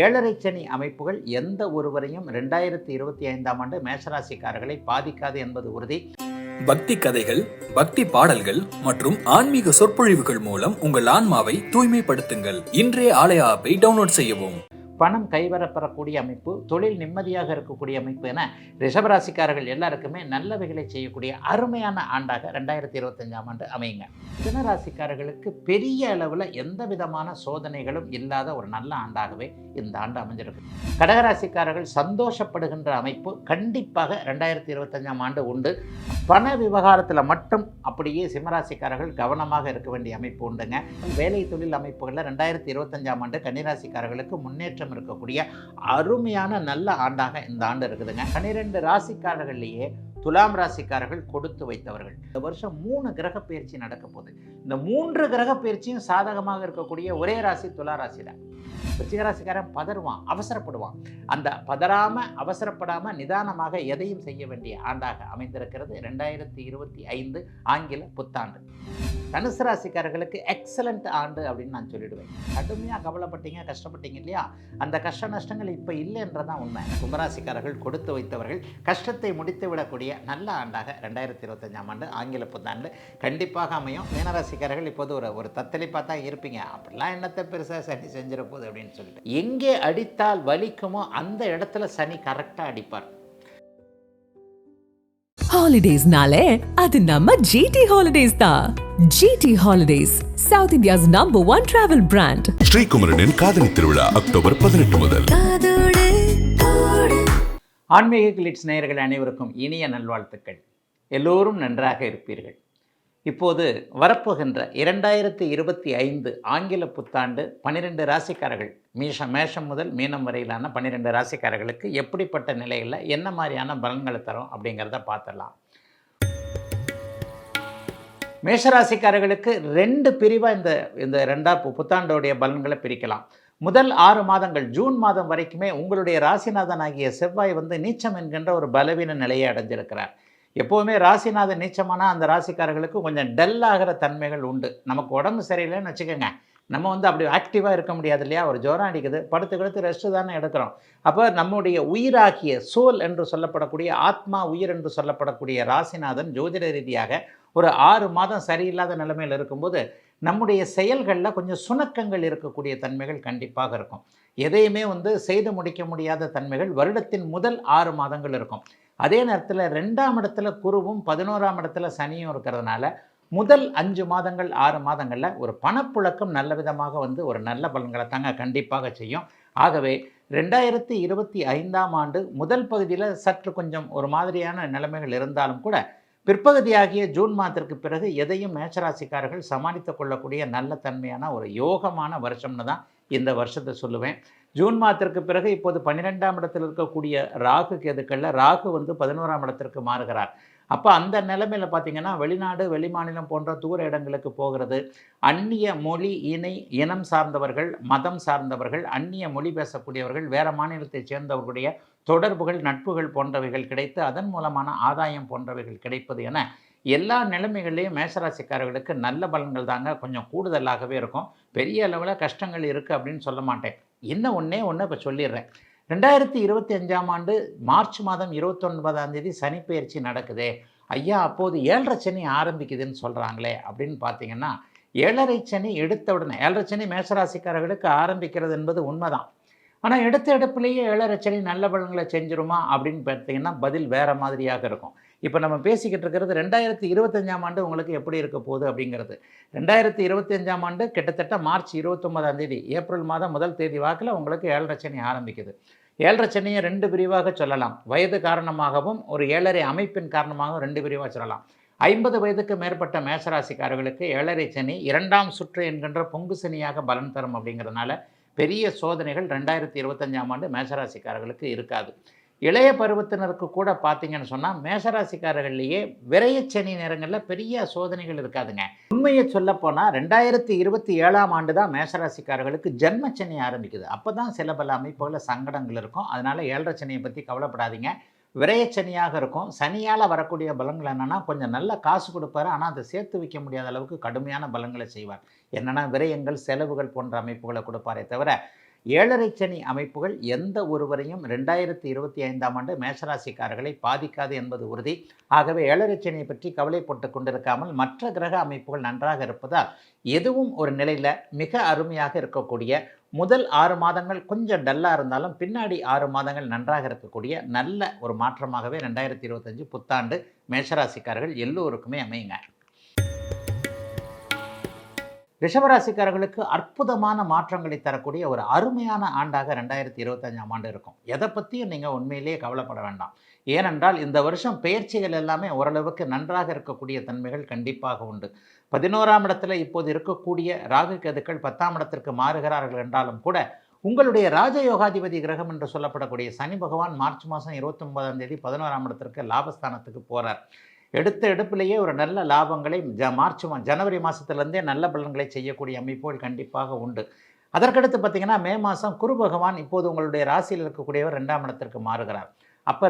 ஏழரை சனி அமைப்புகள் எந்த ஒருவரையும் 2025ஆம் ஆண்டு மேஷராசிக்காரர்களை பாதிக்காது என்பது உறுதி. பக்தி கதைகள், பக்தி பாடல்கள் மற்றும் ஆன்மீக சொற்பொழிவுகள் மூலம் உங்கள் ஆன்மாவை தூய்மைப்படுத்துங்கள். இன்றைய ஆலய ஆப்பை டவுன்லோட் செய்யவும். பணம் கைவரப்பெறக்கூடிய அமைப்பு, தொழில் நிம்மதியாக இருக்கக்கூடிய அமைப்பு என ரிஷபராசிக்காரர்கள் எல்லாருக்குமே நல்லவைகளை செய்யக்கூடிய அருமையான ஆண்டாக 2025ஆம் ஆண்டு அமையுங்க. சிம்மராசிக்காரர்களுக்கு பெரிய அளவில் எந்த விதமான சோதனைகளும் இல்லாத ஒரு நல்ல ஆண்டாகவே இந்த ஆண்டு அமைஞ்சிருக்கு. கடகராசிக்காரர்கள் சந்தோஷப்படுகின்ற அமைப்பு கண்டிப்பாக 2025ஆம் ஆண்டு உண்டு. பண விவகாரத்தில் மட்டும் அப்படியே சிம்மராசிக்காரர்கள் கவனமாக இருக்க வேண்டிய அமைப்பு உண்டுங்க. வேலை தொழில் அமைப்புகளில் 2025ஆம் ஆண்டு கன்னிராசிக்காரர்களுக்கு முன்னேற்றம் இருக்கக்கூடிய அருமையான நல்ல ஆண்டாக இந்த ஆண்டு இருக்குதுங்க. 12 ராசிக்காரர்கள்லேயே துலாம் ராசிக்காரர்கள் கொடுத்து வைத்தவர்கள். இந்த வருஷம் 3 கிரக பயிற்சி நடக்க போகுது. இந்த 3 கிரக பயிற்சியும் சாதகமாக இருக்கக்கூடிய ஒரே ராசி துலா ராசி தான். ரிஷிகராசிக்காரன் பதறுவான், அவசரப்படுவான். அந்த பதறாம அவசரப்படாம நிதானமாக எதையும் செய்ய வேண்டிய ஆண்டாக அமைந்திருக்கிறது 2025 ஆங்கில புத்தாண்டு. தனுசு ராசிக்காரர்களுக்கு எக்ஸலண்ட் ஆண்டு அப்படின்னு நான் சொல்லிடுவேன். கடுமையாக கவலைப்பட்டீங்க, கஷ்டப்பட்டீங்க இல்லையா, அந்த கஷ்ட நஷ்டங்கள் இப்போ இல்லைன்றதான் உண்மை. கும்பராசிக்காரர்கள் கொடுத்து வைத்தவர்கள் கஷ்டத்தை முடித்து விடக்கூடிய நல்ல ஆண்டாக 2025ஆம் ஆண்டு ஆங்கில புத்தாண்டு கண்டிப்பாக அமையும். மீனராசிக்காரர்கள் இப்போது ஒரு தத்தளிப்பாக தான் இருப்பீங்க. அப்படிலாம் என்னத்தை பெருசாக சனி செஞ்சிட போகுது அப்படின்னு சொல்லிட்டு, எங்கே அடித்தால் வலிக்குமோ அந்த இடத்துல சனி கரெக்டாக அடிப்பார். ஹாலிடேஸ்னாலே அது நம்ம ஜிடி ஹாலிடேஸ் தான். GT holidays, south India's #1 travel brand. ஸ்ரீகுமரனின் காதலி திருவிழா அக்டோபர் 18 முதல். ஆன்மீக கிளிட்ஸ் நேயர்கள் அனைவருக்கும் இனிய நல்வாழ்த்துக்கள். எல்லோரும் நன்றாக இருப்பீர்கள். இப்போது வரப்போகின்ற 2025 ஆங்கில புத்தாண்டு 12 ராசிக்காரர்கள், மேஷம் முதல் மீனம் வரையிலான 12 ராசிக்காரர்களுக்கு எப்படிப்பட்ட நிலையில் என்ன மாதிரியான பலன்களை தரும் அப்படிங்கிறத பார்த்துடலாம். மேஷராசிக்காரர்களுக்கு 2 பிரிவாக இந்த புத்தாண்டோடைய பலன்களை பிரிக்கலாம். முதல் 6 மாதங்கள், ஜூன் மாதம் வரைக்குமே உங்களுடைய ராசிநாதனாகிய செவ்வாய் நீச்சம் என்கின்ற ஒரு பலவீன நிலையை அடைஞ்சிருக்கிறார். எப்போவுமே ராசிநாதன் நீச்சமானால் அந்த ராசிக்காரர்களுக்கு கொஞ்சம் டல் ஆகிற தன்மைகள் உண்டு. நமக்கு உடம்பு சரியில்லைன்னு வச்சுக்கோங்க, நம்ம அப்படி ஆக்டிவாக இருக்க முடியாது இல்லையா. ஒரு ஜுரம் அடிக்குது, படுத்து ரெஸ்ட்டு தானே எடுக்கிறோம். அப்போ நம்முடைய உயிராகிய சோல் என்று சொல்லப்படக்கூடிய ஆத்மா, உயிர் என்று சொல்லப்படக்கூடிய ராசிநாதன் ஜோதிட ரீதியாக ஒரு 6 மாதம் சரியில்லாத நிலைமையில் இருக்கும்போது நம்முடைய செயல்களில் கொஞ்சம் சுணக்கங்கள் இருக்கக்கூடிய தன்மைகள் கண்டிப்பாக இருக்கும். எதையுமே செய்து முடிக்க முடியாத தன்மைகள் வருடத்தின் முதல் 6 மாதங்கள் இருக்கும். அதே நேரத்தில் 2ஆம் இடத்துல குருவும் 11ஆம் இடத்துல சனியும் இருக்கிறதுனால முதல் 5 மாதங்கள் 6 மாதங்களில் ஒரு பணப்புழக்கம் நல்ல விதமாக ஒரு நல்ல பலன்களை தாங்க கண்டிப்பாக செய்யும். ஆகவே 2025ஆம் ஆண்டு முதல் பகுதியில் சற்று கொஞ்சம் ஒரு மாதிரியான நிலைமைகள் இருந்தாலும் கூட பிற்பகுதியாகிய ஜூன் மாதத்திற்கு பிறகு எதையும் மேஷராசிக்காரர்கள் சமாளித்து கொள்ளக்கூடிய நல்ல தன்மையான ஒரு யோகமான வருஷம்னு தான் இந்த வருஷத்தை சொல்லுவேன். ஜூன் மாதத்திற்கு பிறகு இப்போது 12ஆம் இடத்தில் இருக்கக்கூடிய ராகு கேதுக்களில் ராகு 11ஆம் இடத்திற்கு மாறுகிறார். அப்போ அந்த நிலைமையில் பார்த்திங்கன்னா வெளிநாடு, வெளிமாநிலம் போன்ற தூர இடங்களுக்கு போகிறது, அந்நிய மொழி இனம் சார்ந்தவர்கள், மதம் சார்ந்தவர்கள், அந்நிய மொழி பேசக்கூடியவர்கள், வேறு மாநிலத்தைச் சேர்ந்தவர்களுடைய தொடர்புகள், நட்புகள் போன்றவைகள் கிடைத்து அதன் மூலமான ஆதாயம் போன்றவைகள் கிடைப்பது என எல்லா நிலைமைகள்லேயும் மேஷராசிக்காரர்களுக்கு நல்ல பலன்கள் தாங்க கொஞ்சம் கூடுதலாகவே இருக்கும். பெரிய அளவில் கஷ்டங்கள் இருக்குது அப்படின்னு சொல்ல மாட்டேன். இன்னும் ஒன்று இப்போ சொல்லிடுறேன். 2025ஆம் ஆண்டு மார்ச் மாதம் 29ஆம் தேதி சனிப்பெயர்ச்சி நடக்குதே ஐயா, அப்போது 7.5 சனி ஆரம்பிக்குதுன்னு சொல்கிறாங்களே அப்படின்னு பார்த்தீங்கன்னா, 7.5 சனி எடுத்த உடனே 7.5 சனி மேஷராசிக்காரர்களுக்கு ஆரம்பிக்கிறது என்பது உண்மைதான். ஆனால் எடுத்த எடுப்பிலேயே 7.5 சனி நல்ல பலன்களை செஞ்சிருமா அப்படின்னு பார்த்தீங்கன்னா பதில் வேறு மாதிரியாக இருக்கும். இப்போ நம்ம பேசிக்கிட்டு இருக்கிறது 2025ஆம் ஆண்டு உங்களுக்கு எப்படி இருக்க போகுது அப்படிங்கிறது. 2025ஆம் ஆண்டு கிட்டத்தட்ட மார்ச் 29ஆம் தேதி, ஏப்ரல் மாதம் 1 தேதி வாக்கில் உங்களுக்கு 7.5 சனி ஆரம்பிக்குது. 7.5 சனியை 2 பிரிவாக சொல்லலாம். வயது காரணமாகவும் ஒரு 7.5 அமைப்பின் காரணமாகவும் 2 பிரிவாக சொல்லலாம். 50 வயதுக்கு மேற்பட்ட மேஷராசிக்காரர்களுக்கு 7.5 சனி 2ஆம் சுற்று என்கின்ற பொங்கு சனியாக பலன் தரும். அப்படிங்கிறதுனால பெரிய சோதனைகள் 2025ஆம் ஆண்டு மேஷராசிக்காரர்களுக்கு இருக்காது. இளைய பருவத்தினருக்கு கூட பார்த்தீங்கன்னு சொன்னால் மேஷராசிக்காரர்கள்லேயே விரையச்சனி நேரங்களில் பெரிய சோதனைகள் இருக்காதுங்க. உண்மையை சொல்லப்போனால் 2027ஆம் ஆண்டு தான் மேஷராசிக்காரர்களுக்கு ஜென்மச்சனி ஆரம்பிக்குது. அப்போ தான் சில பல அமைப்புகளில் சங்கடங்கள் இருக்கும். அதனால் 7.5 சனியை பற்றி கவலைப்படாதீங்க. விரையச்சனியாக இருக்கும். சனியால் வரக்கூடிய பலன்கள் என்னென்னா, கொஞ்சம் நல்ல காசு கொடுப்பாரு, ஆனால் அதை சேர்த்து வைக்க முடியாத அளவுக்கு கடுமையான பலன்களை செய்வார். என்னென்னா விரயங்கள், செலவுகள் போன்ற அமைப்புகளை கொடுப்பாரே தவிர ஏழரை சனி அமைப்புகள் எந்த ஒருவரையும் 2025ஆம் ஆண்டு மேஷராசிக்காரர்களை பாதிக்காது என்பது உறுதி. ஆகவே ஏழரை சனியை பற்றி கவலைப்பட்டு கொண்டிருக்காமல் மற்ற கிரக அமைப்புகள் நன்றாக இருப்பதால் எதுவும் ஒரு நிலையில் மிக அருமையாக இருக்கக்கூடிய முதல் 6 மாதங்கள் கொஞ்சம் டல்லாக இருந்தாலும் பின்னாடி 6 மாதங்கள் நன்றாக இருக்கக்கூடிய நல்ல ஒரு மாற்றமாகவே 2025 புத்தாண்டு மேஷராசிக்காரர்கள் எல்லோருக்குமே அமையுங்க. ரிஷபராசிக்காரர்களுக்கு அற்புதமான மாற்றங்களை தரக்கூடிய ஒரு அருமையான ஆண்டாக 2025ஆம் ஆண்டு இருக்கும். எதை பற்றியும் நீங்கள் உண்மையிலேயே கவலைப்பட வேண்டாம். ஏனென்றால் இந்த வருஷம் பெயர்ச்சிகள் எல்லாமே ஓரளவுக்கு நன்றாக இருக்கக்கூடிய தன்மைகள் கண்டிப்பாக உண்டு. 11ஆம் இடத்துல இப்போது இருக்கக்கூடிய ராகு கேதுக்கள் 10ஆம் இடத்திற்கு மாறுகிறார்கள் என்றாலும் கூட உங்களுடைய ராஜயோகாதிபதி கிரகம் என்று சொல்லப்படக்கூடிய சனி பகவான் மார்ச் மாதம் 29ஆம் தேதி 11ஆம் இடத்திற்கு லாபஸ்தானத்துக்கு போகிறார். எடுத்த எடுப்பிலேயே ஒரு நல்ல லாபங்களை ஜனவரி மாதத்துலேருந்தே நல்ல பலன்களை செய்யக்கூடிய அமைப்புகள் கண்டிப்பாக உண்டு. அதற்கடுத்து பார்த்திங்கன்னா மே மாதம் குரு பகவான் இப்போது உங்களுடைய ராசியில் இருக்கக்கூடியவர் 2ஆம் இடத்திற்கு மாறுகிறார். அப்போ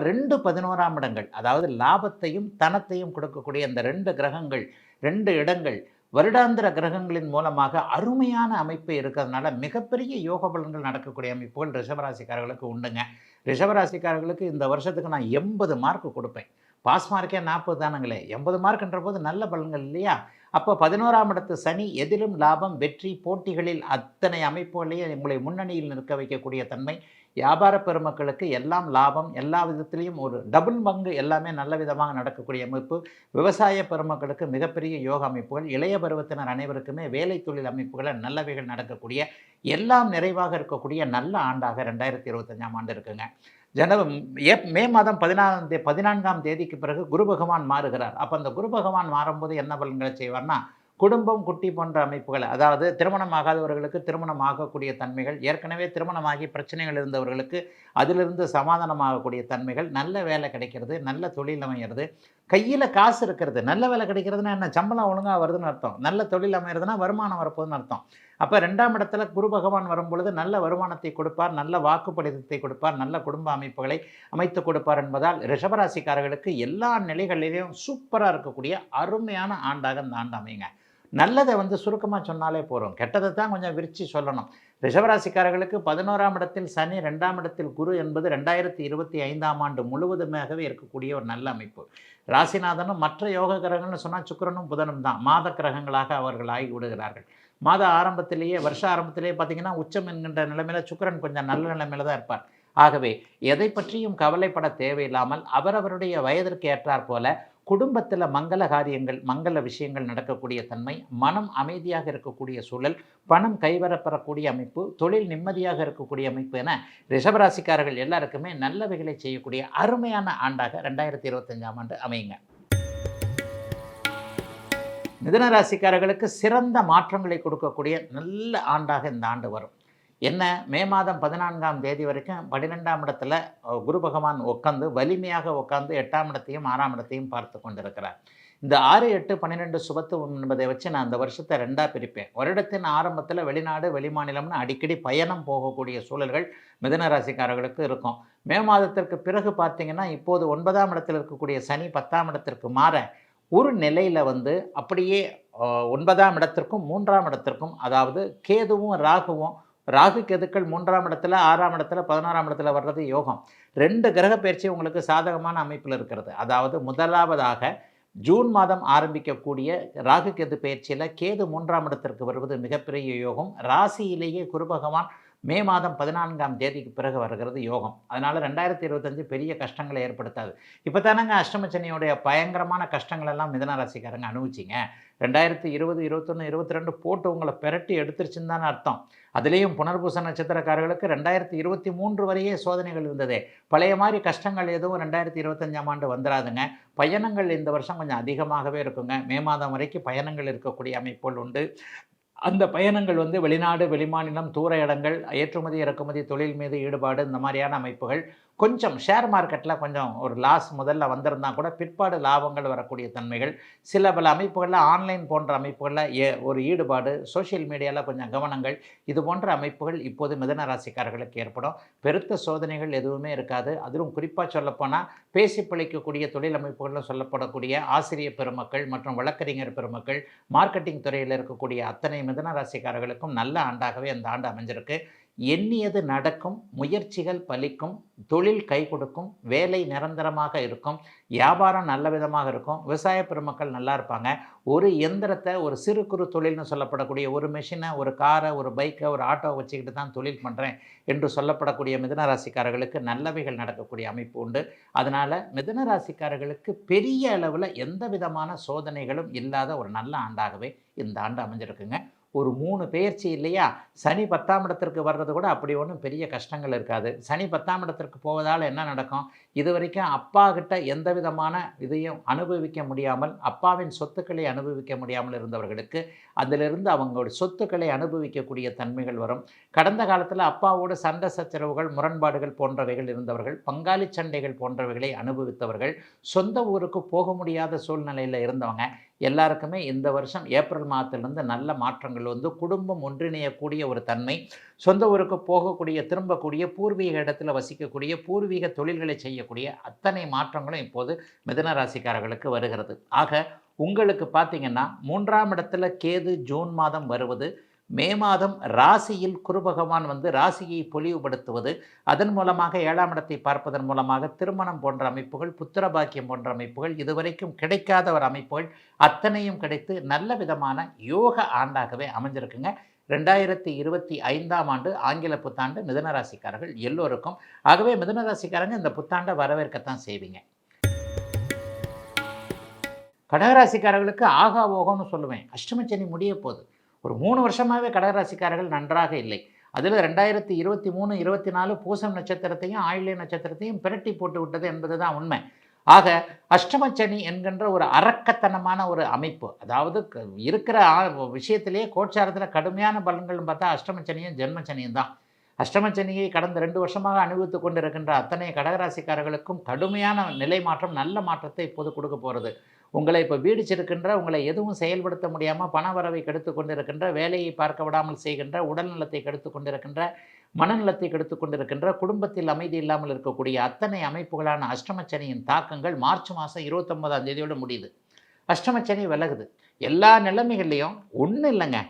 11ஆம் இடங்கள், அதாவது லாபத்தையும் தனத்தையும் கொடுக்கக்கூடிய இந்த 2 கிரகங்கள் 2 இடங்கள் வருடாந்திர கிரகங்களின் மூலமாக அருமையான அமைப்பு இருக்கிறதுனால மிகப்பெரிய யோக பலன்கள் நடக்கக்கூடிய அமைப்புகள் ரிஷபராசிக்காரர்களுக்கு உண்டுங்க. ரிஷபராசிக்காரர்களுக்கு இந்த வருஷத்துக்கு நான் 80 மார்க் கொடுப்பேன். பாஸ் மார்க்கே 40 தானுங்களே, 80 மார்க்ன்ற போது நல்ல பலன்கள் இல்லையா? அப்போ 11ஆம் இடத்து சனி எதிலும் லாபம், வெற்றி, போட்டிகளில் அத்தனை அமைப்புகளையே உங்களை முன்னணியில் நிற்க வைக்கக்கூடிய தன்மை. வியாபார பெருமக்களுக்கு எல்லாம் லாபம், எல்லா விதத்திலையும் ஒரு டபுள் பங்கு எல்லாமே நல்ல விதமாக நடக்கக்கூடிய அமைப்பு. விவசாய பெருமக்களுக்கு மிகப்பெரிய யோக அமைப்புகள். இளைய பருவத்தினர் அனைவருக்குமே வேலை தொழில் அமைப்புகளை நல்லவைகள் நடக்கக்கூடிய எல்லாம் நிறைவாக இருக்கக்கூடிய நல்ல ஆண்டாக 2025ஆம் ஆண்டு இருக்குங்க. மே மாதம் 14ஆம் தேதிக்கு பிறகு குரு பகவான் மாறுகிறார். அப்போ அந்த குரு பகவான் மாறும்போது என்ன பலன்களை செய்வார்னா, குடும்பம், குட்டி போன்ற அமைப்புகள், அதாவது திருமணம் ஆகாதவர்களுக்கு திருமணம் ஆகக்கூடிய தன்மைகள், ஏற்கனவே திருமணமாகி பிரச்சனைகள் இருந்தவர்களுக்கு அதிலிருந்து சமாதானமாகக்கூடிய தன்மைகள், நல்ல வேலை கிடைக்கிறது, நல்ல தொழில் அமைகிறது, கையில் காசு இருக்கிறது. நல்ல வேலை கிடைக்கிறதுனா என்ன, சம்பளம் ஒழுங்காக வருதுன்னு அர்த்தம். நல்ல தொழில் அமைகிறதுனா வருமானம் வரப்போகுதுன்னு அர்த்தம். அப்போ 2ஆம் இடத்துல குரு பகவான் வரும்பொழுது நல்ல வருமானத்தை கொடுப்பார், நல்ல வாக்குப்படிதத்தை கொடுப்பார், நல்ல குடும்ப அமைப்புகளை அமைத்து கொடுப்பார் என்பதால் ரிஷபராசிக்காரர்களுக்கு எல்லா நிலைகளிலையும் சூப்பராக இருக்கக்கூடிய அருமையான ஆண்டாக இந்த ஆண்டு அமையுங்க. நல்லதை சுருக்கமாக சொன்னாலே போகிறோம், கெட்டதை தான் கொஞ்சம் விரித்து சொல்லணும். ரிஷபராசிக்காரர்களுக்கு 11ஆம் இடத்தில் சனி, 2ஆம் இடத்தில் குரு என்பது 2025ஆம் ஆண்டு முழுவதுமாகவே இருக்கக்கூடிய ஒரு நல்ல அமைப்பு. ராசிநாதனும் மற்ற யோக கிரகங்கள்னு சொன்னால் சுக்கிரனும் புதனும் தான் மாத கிரகங்களாக அவர்கள் ஆகி விடுகிறார்கள். மாத ஆரம்பத்திலேயே, வருஷ ஆரம்பத்திலேயே பார்த்திங்கன்னா உச்சம் என்கின்ற நிலைமையில் சுக்கிரன் கொஞ்சம் நல்ல நிலைமையில் தான் இருப்பார். ஆகவே எதை பற்றியும் கவலைப்பட தேவையில்லாமல் அவரவருடைய வயதிற்கு ஏற்றாற் போல குடும்பத்தில் மங்கள காரியங்கள், மங்கள விஷயங்கள் நடக்கக்கூடிய தன்மை, மனம் அமைதியாக இருக்கக்கூடிய சூழல், பணம் கைவரப்பெறக்கூடிய அமைப்பு, தொழில் நிம்மதியாக இருக்கக்கூடிய அமைப்பு என ரிஷபராசிக்காரர்கள் எல்லாருக்குமே நல்லவைகளை செய்யக்கூடிய அருமையான ஆண்டாக 2025ஆம் ஆண்டு அமையுங்க. மிதுன ராசிக்காரர்களுக்கு சிறந்த மாற்றங்களை கொடுக்கக்கூடிய நல்ல ஆண்டாக இந்த ஆண்டு வரும். என்ன, மே மாதம் 14ஆம் தேதி வரைக்கும் 12ஆம் இடத்துல குரு பகவான் உட்காந்து வலிமையாக உட்காந்து 8ஆம் இடத்தையும் 6ஆம் இடத்தையும் பார்த்து கொண்டிருக்கிறார். இந்த 6, 8, 12 சுபத்துவம் என்பதை வச்சு நான் அந்த வருஷத்தை 2ஆக பிரிப்பேன். வருடத்தின் ஆரம்பத்தில் வெளிநாடு, வெளிமாநிலம்னு அடிக்கடி பயணம் போகக்கூடிய சூழல்கள் மிதுன ராசிக்காரர்களுக்கு இருக்கும். மே மாதத்திற்கு பிறகு பார்த்திங்கன்னா இப்போது 9ஆம் இடத்தில் இருக்கக்கூடிய சனி 10ஆம் இடத்திற்கு மாற ஒரு நிலையில் அப்படியே 9ஆம் இடத்திற்கும் 3ஆம் இடத்திற்கும், அதாவது கேதுவும் ராகுவும், ராகு கேதுக்கள் 3ஆம் இடத்துல, 6ஆம் இடத்துல, 11ஆம் இடத்துல வர்றது யோகம். 2 கிரக பயிற்சி உங்களுக்கு சாதகமான அமைப்பில் இருக்கிறது. அதாவது முதலாவதாக ஜூன் மாதம் ஆரம்பிக்கக்கூடிய ராகு கேது பயிற்சியில் கேது 3ஆம் இடத்திற்கு வருவது மிகப்பெரிய யோகம். ராசியிலேயே குரு பகவான் மே மாதம் 14ஆம் தேதிக்கு பிறகு வருகிறது யோகம். அதனால் 2025 பெரிய கஷ்டங்களை ஏற்படுத்தாது. இப்போ தானங்க அஷ்டமச்சனியோடைய பயங்கரமான கஷ்டங்கள் எல்லாம் மிதுன ராசிக்காரங்க அனுபவிச்சிங்க. 2020, 21, 22 போட்டு உங்களை பெரட்டி எடுத்துருச்சுன்னு தானே அர்த்தம். அதுலேயும் புனர்பூச நட்சத்திரக்காரர்களுக்கு 2023 வரையே சோதனைகள் இருந்ததே. பழைய மாதிரி கஷ்டங்கள் எதுவும் 2025ஆம் ஆண்டு வந்துடாதுங்க. பயணங்கள் இந்த வருஷம் கொஞ்சம் அதிகமாகவே இருக்குங்க. மே மாதம் வரைக்கும் பயணங்கள் இருக்கக்கூடிய அமைப்புகள் உண்டு. அந்த பயணங்கள் வெளிநாடு, வெளிமாநிலம், தூர இடங்கள், ஏற்றுமதி இறக்குமதி தொழில் மீது ஈடுபாடு, இந்த மாதிரியான அமைப்புகள். கொஞ்சம் ஷேர் மார்க்கெட்டில் கொஞ்சம் ஒரு லாஸ் முதல்ல வந்திருந்தால் கூட பிற்பாடு லாபங்கள் வரக்கூடிய தன்மைகள். சில பல அமைப்புகளில், ஆன்லைன் போன்ற அமைப்புகளில் ஒரு ஈடுபாடு, சோஷியல் மீடியாவில் கொஞ்சம் கவனங்கள், இது போன்ற அமைப்புகள் இப்போது மிதுன ராசிக்காரர்களுக்கு ஏற்படும். பெருத்த சோதனைகள் எதுவுமே இருக்காது. அதிலும் குறிப்பாக சொல்லப்போனால் பேசி பிழைக்கக்கூடிய தொழில் அமைப்புகளில் சொல்லப்படக்கூடிய ஆசிரியர் பெருமக்கள் மற்றும் வழக்கறிஞர் பெருமக்கள், மார்க்கெட்டிங் துறையில் இருக்கக்கூடிய அத்தனை மிதுன ராசிக்காரர்களுக்கும் நல்ல ஆண்டாகவே அந்த ஆண்டு அமைஞ்சிருக்கு. எண்ணியது நடக்கும், முயற்சிகள் பலிக்கும், தொழில் கை கொடுக்கும், வேலை நிரந்தரமாக இருக்கும், வியாபாரம் நல்ல விதமாக இருக்கும், விவசாய பெருமக்கள் நல்லா இருப்பாங்க. ஒரு எந்திரத்தை, ஒரு சிறு குறு தொழில்னு சொல்லப்படக்கூடிய ஒரு மெஷினை, ஒரு காரை, ஒரு பைக்கை, ஒரு ஆட்டோவை வச்சுக்கிட்டு தான் தொழில் பண்ணுறேன் என்று சொல்லப்படக்கூடிய மிதுன ராசிக்காரர்களுக்கு நல்லவைகள் நடக்கக்கூடிய அமைப்பு உண்டு. அதனால் மிதுன ராசிக்காரர்களுக்கு பெரிய அளவில் எந்த விதமான சோதனைகளும் இல்லாத ஒரு நல்ல ஆண்டாகவே இந்த ஆண்டு அமைஞ்சிருக்குங்க. ஒரு 3 பெயர்ச்சி இல்லையா, சனி 10ஆம் இடத்திற்கு வர்றது கூட அப்படி ஒன்றும் பெரிய கஷ்டங்கள் இருக்காது. சனி 10ஆம் இடத்திற்கு போவதால் என்ன நடக்கும், இது வரைக்கும் அப்பா கிட்ட எந்த விதமான இதையும் அனுபவிக்க முடியாமல், அப்பாவின் சொத்துக்களை அனுபவிக்க முடியாமல் இருந்தவர்களுக்கு அதிலிருந்து அவங்களுடைய சொத்துக்களை அனுபவிக்கக்கூடிய தன்மைகள் வரும். கடந்த காலத்தில் அப்பாவோடு சண்டை சச்சரவுகள், முரண்பாடுகள் போன்றவைகள் இருந்தவர்கள், பங்காளி சண்டைகள் போன்றவைகளை அனுபவித்தவர்கள், சொந்த ஊருக்கு போக முடியாத சூழ்நிலையில் இருந்தவங்க எல்லாருக்குமே இந்த வருஷம் ஏப்ரல் மாதத்திலிருந்து நல்ல மாற்றங்கள் வந்து குடும்பம் ஒன்றிணையக்கூடிய ஒரு தன்மை, சொந்த ஊருக்கு போகக்கூடிய, திரும்பக்கூடிய, பூர்வீக இடத்துல வசிக்கக்கூடிய, பூர்வீக தொழில்களை செய்யக்கூடிய அத்தனை மாற்றங்களும் இப்போது மிதுன ராசிக்காரர்களுக்கு வருகிறது. ஆக உங்களுக்கு பார்த்தீங்கன்னா 3ஆம் இடத்துல கேது ஜூன் மாதம் வருவது, மே மாதம் ராசியில் குரு பகவான் வந்து ராசியை பொலிவுபடுத்துவது, அதன் மூலமாக 7ஆம் இடத்தை பார்ப்பதன் மூலமாக திருமணம் போன்ற அமைப்புகள், புத்திர பாக்கியம் போன்ற அமைப்புகள், இதுவரைக்கும் கிடைக்காத ஒரு அமைப்புகள் அத்தனையும் கிடைத்து நல்ல விதமான யோக ஆண்டாகவே அமைஞ்சிருக்குங்க 2025ஆம் ஆண்டு ஆங்கில புத்தாண்டு மிதுன ராசிக்காரர்கள் எல்லோருக்கும். ஆகவே மிதுன ராசிக்காரங்க இந்த புத்தாண்டை வரவேற்கத்தான் செய்வீங்க. கடகராசிக்காரர்களுக்கு ஆகா ஓகோன்னு சொல்லுவேன். அஷ்டமச்சனி முடிய போகுது. ஒரு 3 வருஷமாகவே கடகராசிக்காரர்கள் நன்றாக இல்லை. அதில் 2023, 24 பூசம் நட்சத்திரத்தையும் ஆயில்ய நட்சத்திரத்தையும் பிரட்டி போட்டு விட்டது என்பது தான் உண்மை. ஆக அஷ்டமச்சனி என்கின்ற ஒரு அரக்கத்தனமான ஒரு அமைப்பு, அதாவது இருக்கிற விஷயத்திலேயே கோட்சாரத்தில் கடுமையான பலன்கள்னு பார்த்தா அஷ்டமச்சனியும் ஜென்மச்சனியும் தான். அஷ்டமச்சனியை கடந்த 2 வருஷமாக அனுபவித்து கொண்டு இருக்கின்ற அத்தனை கடகராசிக்காரர்களுக்கும் கடுமையான நிலை மாற்றம், நல்ல மாற்றத்தை இப்போது கொடுக்க போகிறது. உங்களை இப்போ வீடிச்சிருக்கின்ற, உங்களை எதுவும் செயல்படுத்த முடியாமல் பண வரவை கெடுத்து கொண்டிருக்கின்ற, வேலையை பார்க்க விடாமல் செய்கின்ற, உடல் நலத்தை கெடுத்து கொண்டிருக்கின்ற, மனநலத்தை கெடுத்து கொண்டிருக்கின்ற, குடும்பத்தில் அமைதி இல்லாமல் இருக்கக்கூடிய அத்தனை அமைப்புகளான அஷ்டமச்சனியின் தாக்கங்கள் மார்ச் மாதம் 29ஆம் தேதியோடு முடியுது. அஷ்டமச்சனி விலகுது. எல்லா நிலைமைகள்லையும் ஒன்றும் இல்லைங்க,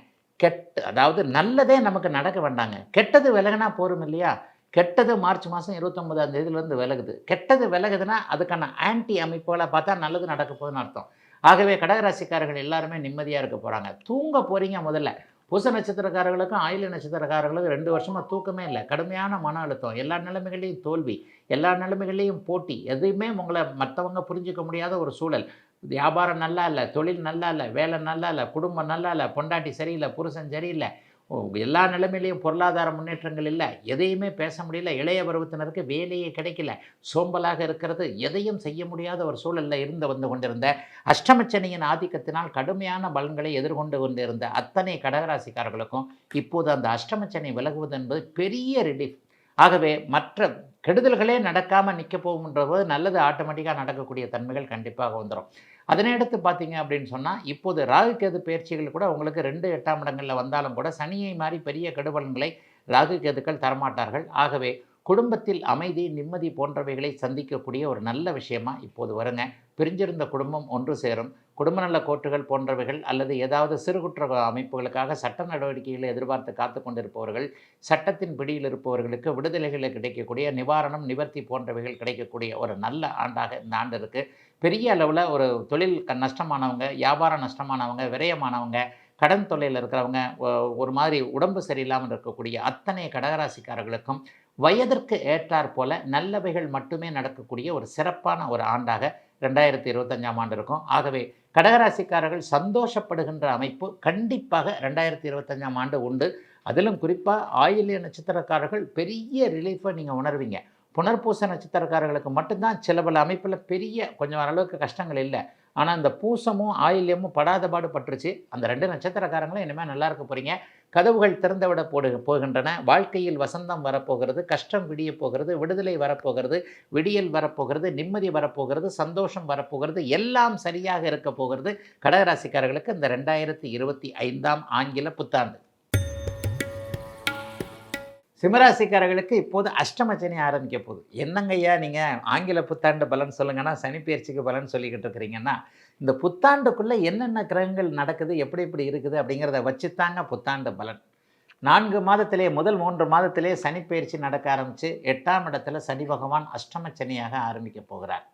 அதாவது நல்லதே நமக்கு நடக்க வேண்டாங்க, கெட்டது விலகினா போரும் இல்லையா. கெட்டது மார்ச் மாதம் 29ஆம் தேதியிலேருந்து விலகுது. கெட்டது விலகுதுன்னா அதுக்கான ஆன்டி அமைப்புகளை பார்த்தா நல்லது நடக்க போகுதுன்னு அர்த்தம். ஆகவே கடகராசிக்காரர்கள் எல்லாருமே நிம்மதியாக இருக்க போகிறாங்க. தூங்க போகிறீங்க. முதல்ல பூச நட்சத்திரக்காரர்களுக்கும் ஆயில்ய நட்சத்திரக்காரர்களுக்கும் 2 வருஷமாக தூக்கமே இல்லை. கடுமையான மன அழுத்தம், எல்லா நிலைமைகளையும் தோல்வி, எல்லா நிலைமைகளையும் போட்டி, எதுவுமே உங்களை மற்றவங்க புரிஞ்சிக்க முடியாத ஒரு சூழல். வியாபாரம் நல்லா இல்லை, தொழில் நல்லா இல்லை, வேலை நல்லா இல்லை, குடும்பம் நல்லா இல்லை, பொண்டாட்டி சரியில்லை, புருஷன் சரியில்லை, எல்லா நிலைமையிலையும் பொருளாதார முன்னேற்றங்கள் இல்லை, எதையுமே பேச முடியல, இளைய பருவத்தினருக்கு வேலையே கிடைக்கல, சோம்பலாக இருக்கிறது, எதையும் செய்ய முடியாத ஒரு சூழலில் வந்து கொண்டிருந்த அஷ்டமச்சனியின் ஆதிக்கத்தினால் கடுமையான பலன்களை எதிர்கொண்டு கொண்டிருந்த அத்தனை கடகராசிக்காரர்களுக்கும் இப்போது அந்த அஷ்டமச்சனி விலகுவது என்பது பெரிய ரிலீஃப். ஆகவே மற்ற கெடுதல்களே நடக்காமல் நிற்க போகுன்ற போது நல்லது ஆட்டோமேட்டிக்காக நடக்கக்கூடிய தன்மைகள் கண்டிப்பாக வந்துடும். அதனை எடுத்து பார்த்தீங்க அப்படின்னு சொன்னால், இப்போது ராகு கேது பயிற்சிகள் கூட உங்களுக்கு 2, 8ஆம் இடங்களில் வந்தாலும் கூட சனியை மாதிரி பெரிய கெடுபலன்களை ராகு கேதுக்கள் தரமாட்டார்கள். ஆகவே குடும்பத்தில் அமைதி, நிம்மதி போன்றவைகளை சந்திக்கக்கூடிய ஒரு நல்ல விஷயமா இப்போது வருங்க. பிரிஞ்சிருந்த குடும்பம் ஒன்று சேரும். குடும்ப நல கோர்ட்டுகள் போன்றவைகள் அல்லது ஏதாவது சிறுகுற்ற அமைப்புகளுக்காக சட்ட நடவடிக்கைகளை எதிர்பார்த்து காத்து கொண்டிருப்பவர்கள், சட்டத்தின் பிடியில் இருப்பவர்களுக்கு விடுதலைகளை கிடைக்கக்கூடிய, நிவாரணம், நிவர்த்தி போன்றவைகள் கிடைக்கக்கூடிய ஒரு நல்ல ஆண்டாக இந்த ஆண்டு இருக்குது. பெரிய அளவில் ஒரு தொழில் நஷ்டமானவங்க, வியாபாரம் நஷ்டமானவங்க, விரயமானவங்க, கடன் தொல்லையில் இருக்கிறவங்க, ஒரு மாதிரி உடம்பு சரியில்லாமல் இருக்கக்கூடிய அத்தனை கடகராசிக்காரர்களுக்கும் வயதிற்கு ஏற்றாற் போல நல்லவைகள் மட்டுமே நடக்கக்கூடிய ஒரு சிறப்பான ஒரு ஆண்டாக 2025ஆம் ஆண்டு இருக்கும். ஆகவே கடகராசிக்காரர்கள் சந்தோஷப்படுகின்ற அமைப்பு கண்டிப்பாக 2025ஆம் ஆண்டு உண்டு. அதிலும் குறிப்பாக ஆயில்ய நட்சத்திரக்காரர்கள் பெரிய ரிலீஃபை நீங்கள் உணர்வீங்க. புனர்பூச நட்சத்திரக்காரர்களுக்கு மட்டும்தான் சில பல அமைப்பில் பெரிய கொஞ்சம் அளவுக்கு கஷ்டங்கள் இல்லை. ஆனால் இந்த பூசமும் ஆயில்யமும் படாத பாடு பட்டுருச்சு. அந்த 2 நட்சத்திரக்காரங்களும் இனிமேல் நல்லா இருக்க போகிறீங்க. கதவுகள் திறந்து விட போகின்றன. வாழ்க்கையில் வசந்தம் வரப்போகிறது, கஷ்டம் விடிய போகிறது, விடுதலை வரப்போகிறது, விடியல் வரப்போகிறது, நிம்மதி வரப்போகிறது, சந்தோஷம் வரப்போகிறது, எல்லாம் சரியாக இருக்க போகிறது கடகராசிக்காரர்களுக்கு இந்த 2025ஆம் ஆங்கில புத்தாண்டு. சிம்மராசிக்காரர்களுக்கு இப்போது அஷ்டமச்சனி ஆரம்பிக்க போகுது. என்னங்க ஐயா நீங்கள் ஆங்கில புத்தாண்டு பலன் சொல்லுங்கன்னா சனி பயிற்சிக்கு பலன் சொல்லிக்கிட்டு இருக்கிறீங்கன்னா, இந்த புத்தாண்டுக்குள்ளே என்னென்ன கிரகங்கள் நடக்குது, எப்படி எப்படி இருக்குது அப்படிங்கிறத வச்சு தாங்க புத்தாண்டு பலன். 4 மாதத்திலே முதல் 3 மாதத்திலே சனி பயிற்சி நடக்க ஆரம்பித்து 8ஆம் இடத்துல சனி பகவான் அஷ்டம சனியாக ஆரம்பிக்க போகிறார்.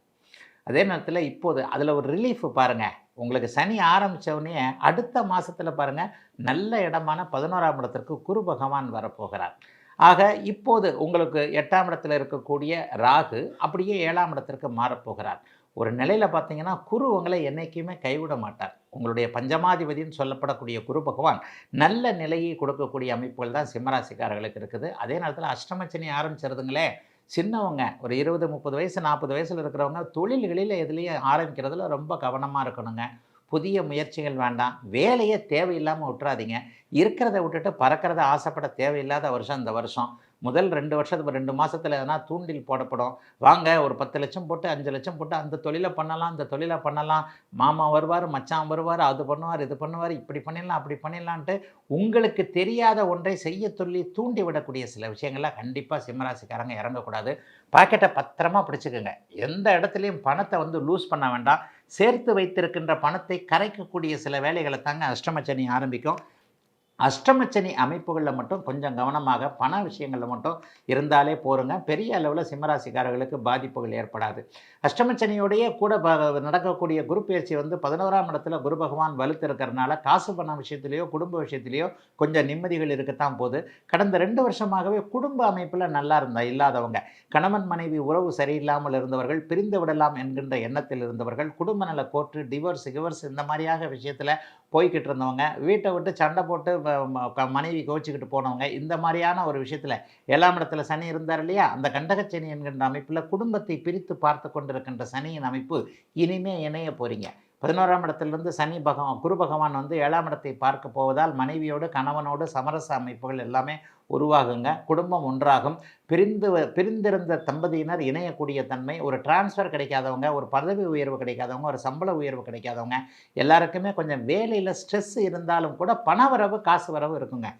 அதே நேரத்தில் இப்போது அதில் ஒரு ரிலீஃப் பாருங்கள். உங்களுக்கு சனி ஆரம்பித்த உடனே அடுத்த மாதத்தில் பாருங்கள், நல்ல இடமான 11ஆம் இடத்திற்கு குரு பகவான் வரப்போகிறார். ஆக இப்போது உங்களுக்கு 8ஆம் இடத்துல இருக்கக்கூடிய ராகு அப்படியே 7ஆம் இடத்திற்கு மாறப்போகிறார். ஒரு நிலையில் பார்த்தீங்கன்னா குரு உங்களை என்றைக்குமே கைவிட மாட்டார். உங்களுடைய பஞ்சமாதிபதினு சொல்லப்படக்கூடிய குரு பகவான் நல்ல நிலையை கொடுக்கக்கூடிய அமைப்புகள் தான் சிம்மராசிக்காரர்களுக்கு இருக்குது. அதே நேரத்தில் அஷ்டமச்சனி ஆரம்பிச்சிருதுங்களே, சின்னவங்க ஒரு 20, 30 வயசு 40 வயசில் இருக்கிறவங்க தொழில்களில் எதுலேயும் ஆரம்பிக்கிறதுல ரொம்ப கவனமாக இருக்கணுங்க. புதிய முயற்சிகள் வேண்டாம். வேலையை தேவையில்லாமல் விட்டுறாதீங்க. இருக்கிறத விட்டுட்டு பறக்கிறத ஆசைப்பட தேவையில்லாத வருஷம் இந்த வருஷம். முதல் 2 வருஷத்துக்கு 2 மாதத்தில் எதனா தூண்டில் போடப்படும். வாங்க ஒரு 10 லட்சம் போட்டு 5 லட்சம் போட்டு அந்த தொழிலை பண்ணலாம், இந்த தொழிலை பண்ணலாம், மாமா வருவார், மச்சான் வருவார், அது பண்ணுவார், இது பண்ணுவார், இப்படி பண்ணிடலாம், அப்படி பண்ணிடலான்ட்டு உங்களுக்கு தெரியாத ஒன்றை செய்ய சொல்லி தூண்டி விடக்கூடிய சில விஷயங்கள்லாம் கண்டிப்பாக சிம்மராசிக்காரங்க இறங்கக்கூடாது. பாக்கெட்டை பத்திரமா பிடிச்சிக்கோங்க. எந்த இடத்துலையும் பணத்தை லூஸ் பண்ண வேண்டாம். சேர்த்து வைத்திருக்கின்ற பணத்தை கரைக்கக்கூடிய சில வேலைகளை தாங்க அஷ்டமச்சனி ஆரம்பிக்கும். அஷ்டமச்சனி அமைப்புகளில் மட்டும் கொஞ்சம் கவனமாக பண விஷயங்களில் மட்டும் இருந்தாலே போருங்க. பெரிய அளவில் சிம்மராசிக்காரர்களுக்கு பாதிப்புகள் ஏற்படாது. அஷ்டமச்சனியோடைய கூட நடக்கக்கூடிய குரு பயிற்சி 11ஆம் இடத்துல குரு பகவான் வலுத்து இருக்கிறதுனால காசு பண விஷயத்திலேயோ குடும்ப விஷயத்திலேயோ கொஞ்சம் நிம்மதிகள் இருக்கத்தான் போகுது. கடந்த 2 வருஷமாகவே குடும்ப அமைப்பில் நல்லா இல்லாதவங்க, கணவன் மனைவி உறவு சரியில்லாமல் இருந்தவர்கள், பிரிந்து விடலாம் என்கின்ற எண்ணத்தில் இருந்தவர்கள், குடும்ப நல கோர்ட்டு, டிவோர்ஸ் இந்த மாதிரியாக விஷயத்தில் போய்கிட்டு இருந்தவங்க, வீட்டை விட்டு சண்டை போட்டு மனைவி கோச்சிக்கிட்டு போனவங்க, இந்த மாதிரியான ஒரு விஷயத்தில் 7ஆம் இடத்துல சனி இருந்தார் இல்லையா, அந்த கண்டகச்சனி என்கின்ற அமைப்பில் குடும்பத்தை பிரித்து பார்த்து கொண்டிருக்கின்ற சனியின் அமைப்பு இனிமே இணைய போகிறீங்க. 11ஆம் இடத்திலிருந்து குரு பகவான் 7ஆம் இடத்தை பார்க்க போவதால் மனைவியோடு கணவனோடு சமரச அமைப்புகள் எல்லாமே உருவாகுங்க. குடும்பம் ஒன்றாகும். பிரிந்திருந்த தம்பதியினர் இணையக்கூடிய தன்மை, ஒரு டிரான்ஸ்ஃபர் கிடைக்காதவங்க, ஒரு பதவி உயர்வு கிடைக்காதவங்க, ஒரு சம்பள உயர்வு கிடைக்காதவங்க எல்லாருக்குமே கொஞ்சம் வேலையில் ஸ்ட்ரெஸ் இருந்தாலும் கூட பணவரவு காசு வரவு இருக்குங்க.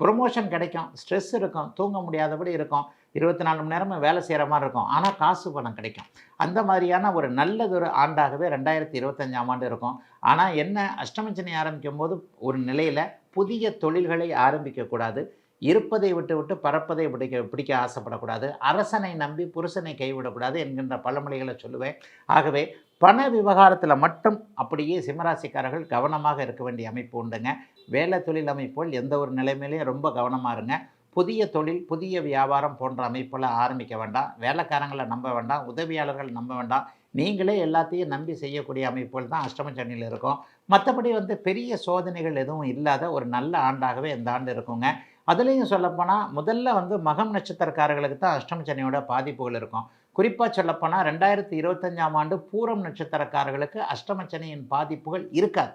ப்ரொமோஷன் கிடைக்கும், ஸ்ட்ரெஸ் இருக்கும், தூங்க முடியாதபடி இருக்கும், 24 மணி நேரமும் வேலை செய்கிற மாதிரி இருக்கும், ஆனால் காசு பணம் கிடைக்கும். அந்த மாதிரியான ஒரு நல்லதொரு ஆண்டாகவே 2025ஆம் ஆண்டு இருக்கும். ஆனால் என்ன, அஷ்டமச்சனி ஆரம்பிக்கும் போது ஒரு நிலையில் புதிய தொழில்களை ஆரம்பிக்கக்கூடாது. இருப்பதை விட்டு பறப்பதை பிடிக்க ஆசைப்படக்கூடாது. அரசனை நம்பி புருஷனை கைவிடக்கூடாது என்கின்ற பழமொழிகளை சொல்லுவேன். ஆகவே பண விவகாரத்தில் மட்டும் அப்படியே சிம்மராசிக்காரர்கள் கவனமாக இருக்க வேண்டிய அமைப்பு உண்டுங்க. வேலை தொழில் அமைப்புகள் எந்த ஒரு நிலைமையிலையும் ரொம்ப கவனமாக இருங்க. புதிய தொழில், புதிய வியாபாரம் போன்ற அமைப்புகளை ஆரம்பிக்க வேண்டாம். வேலைக்காரங்களை நம்ப வேண்டாம், உதவியாளர்கள் நம்ப வேண்டாம். நீங்களே எல்லாத்தையும் நம்பி செய்யக்கூடிய அமைப்புகள் தான் அஷ்டமச்சனியில் இருக்கும். மற்றபடி பெரிய சோதனைகள் எதுவும் இல்லாத ஒரு நல்ல ஆண்டாகவே இந்த ஆண்டு இருக்குங்க. அதுலேயும் சொல்லப்போனால் முதல்ல மகம் நட்சத்திரக்காரர்களுக்கு தான் அஷ்டமச்சனியோட பாதிப்புகள் இருக்கும். குறிப்பாக சொல்லப்போனால் 2025ஆம் ஆண்டு பூரம் நட்சத்திரக்காரர்களுக்கு அஷ்டமச்சனியின் பாதிப்புகள் இருக்காது.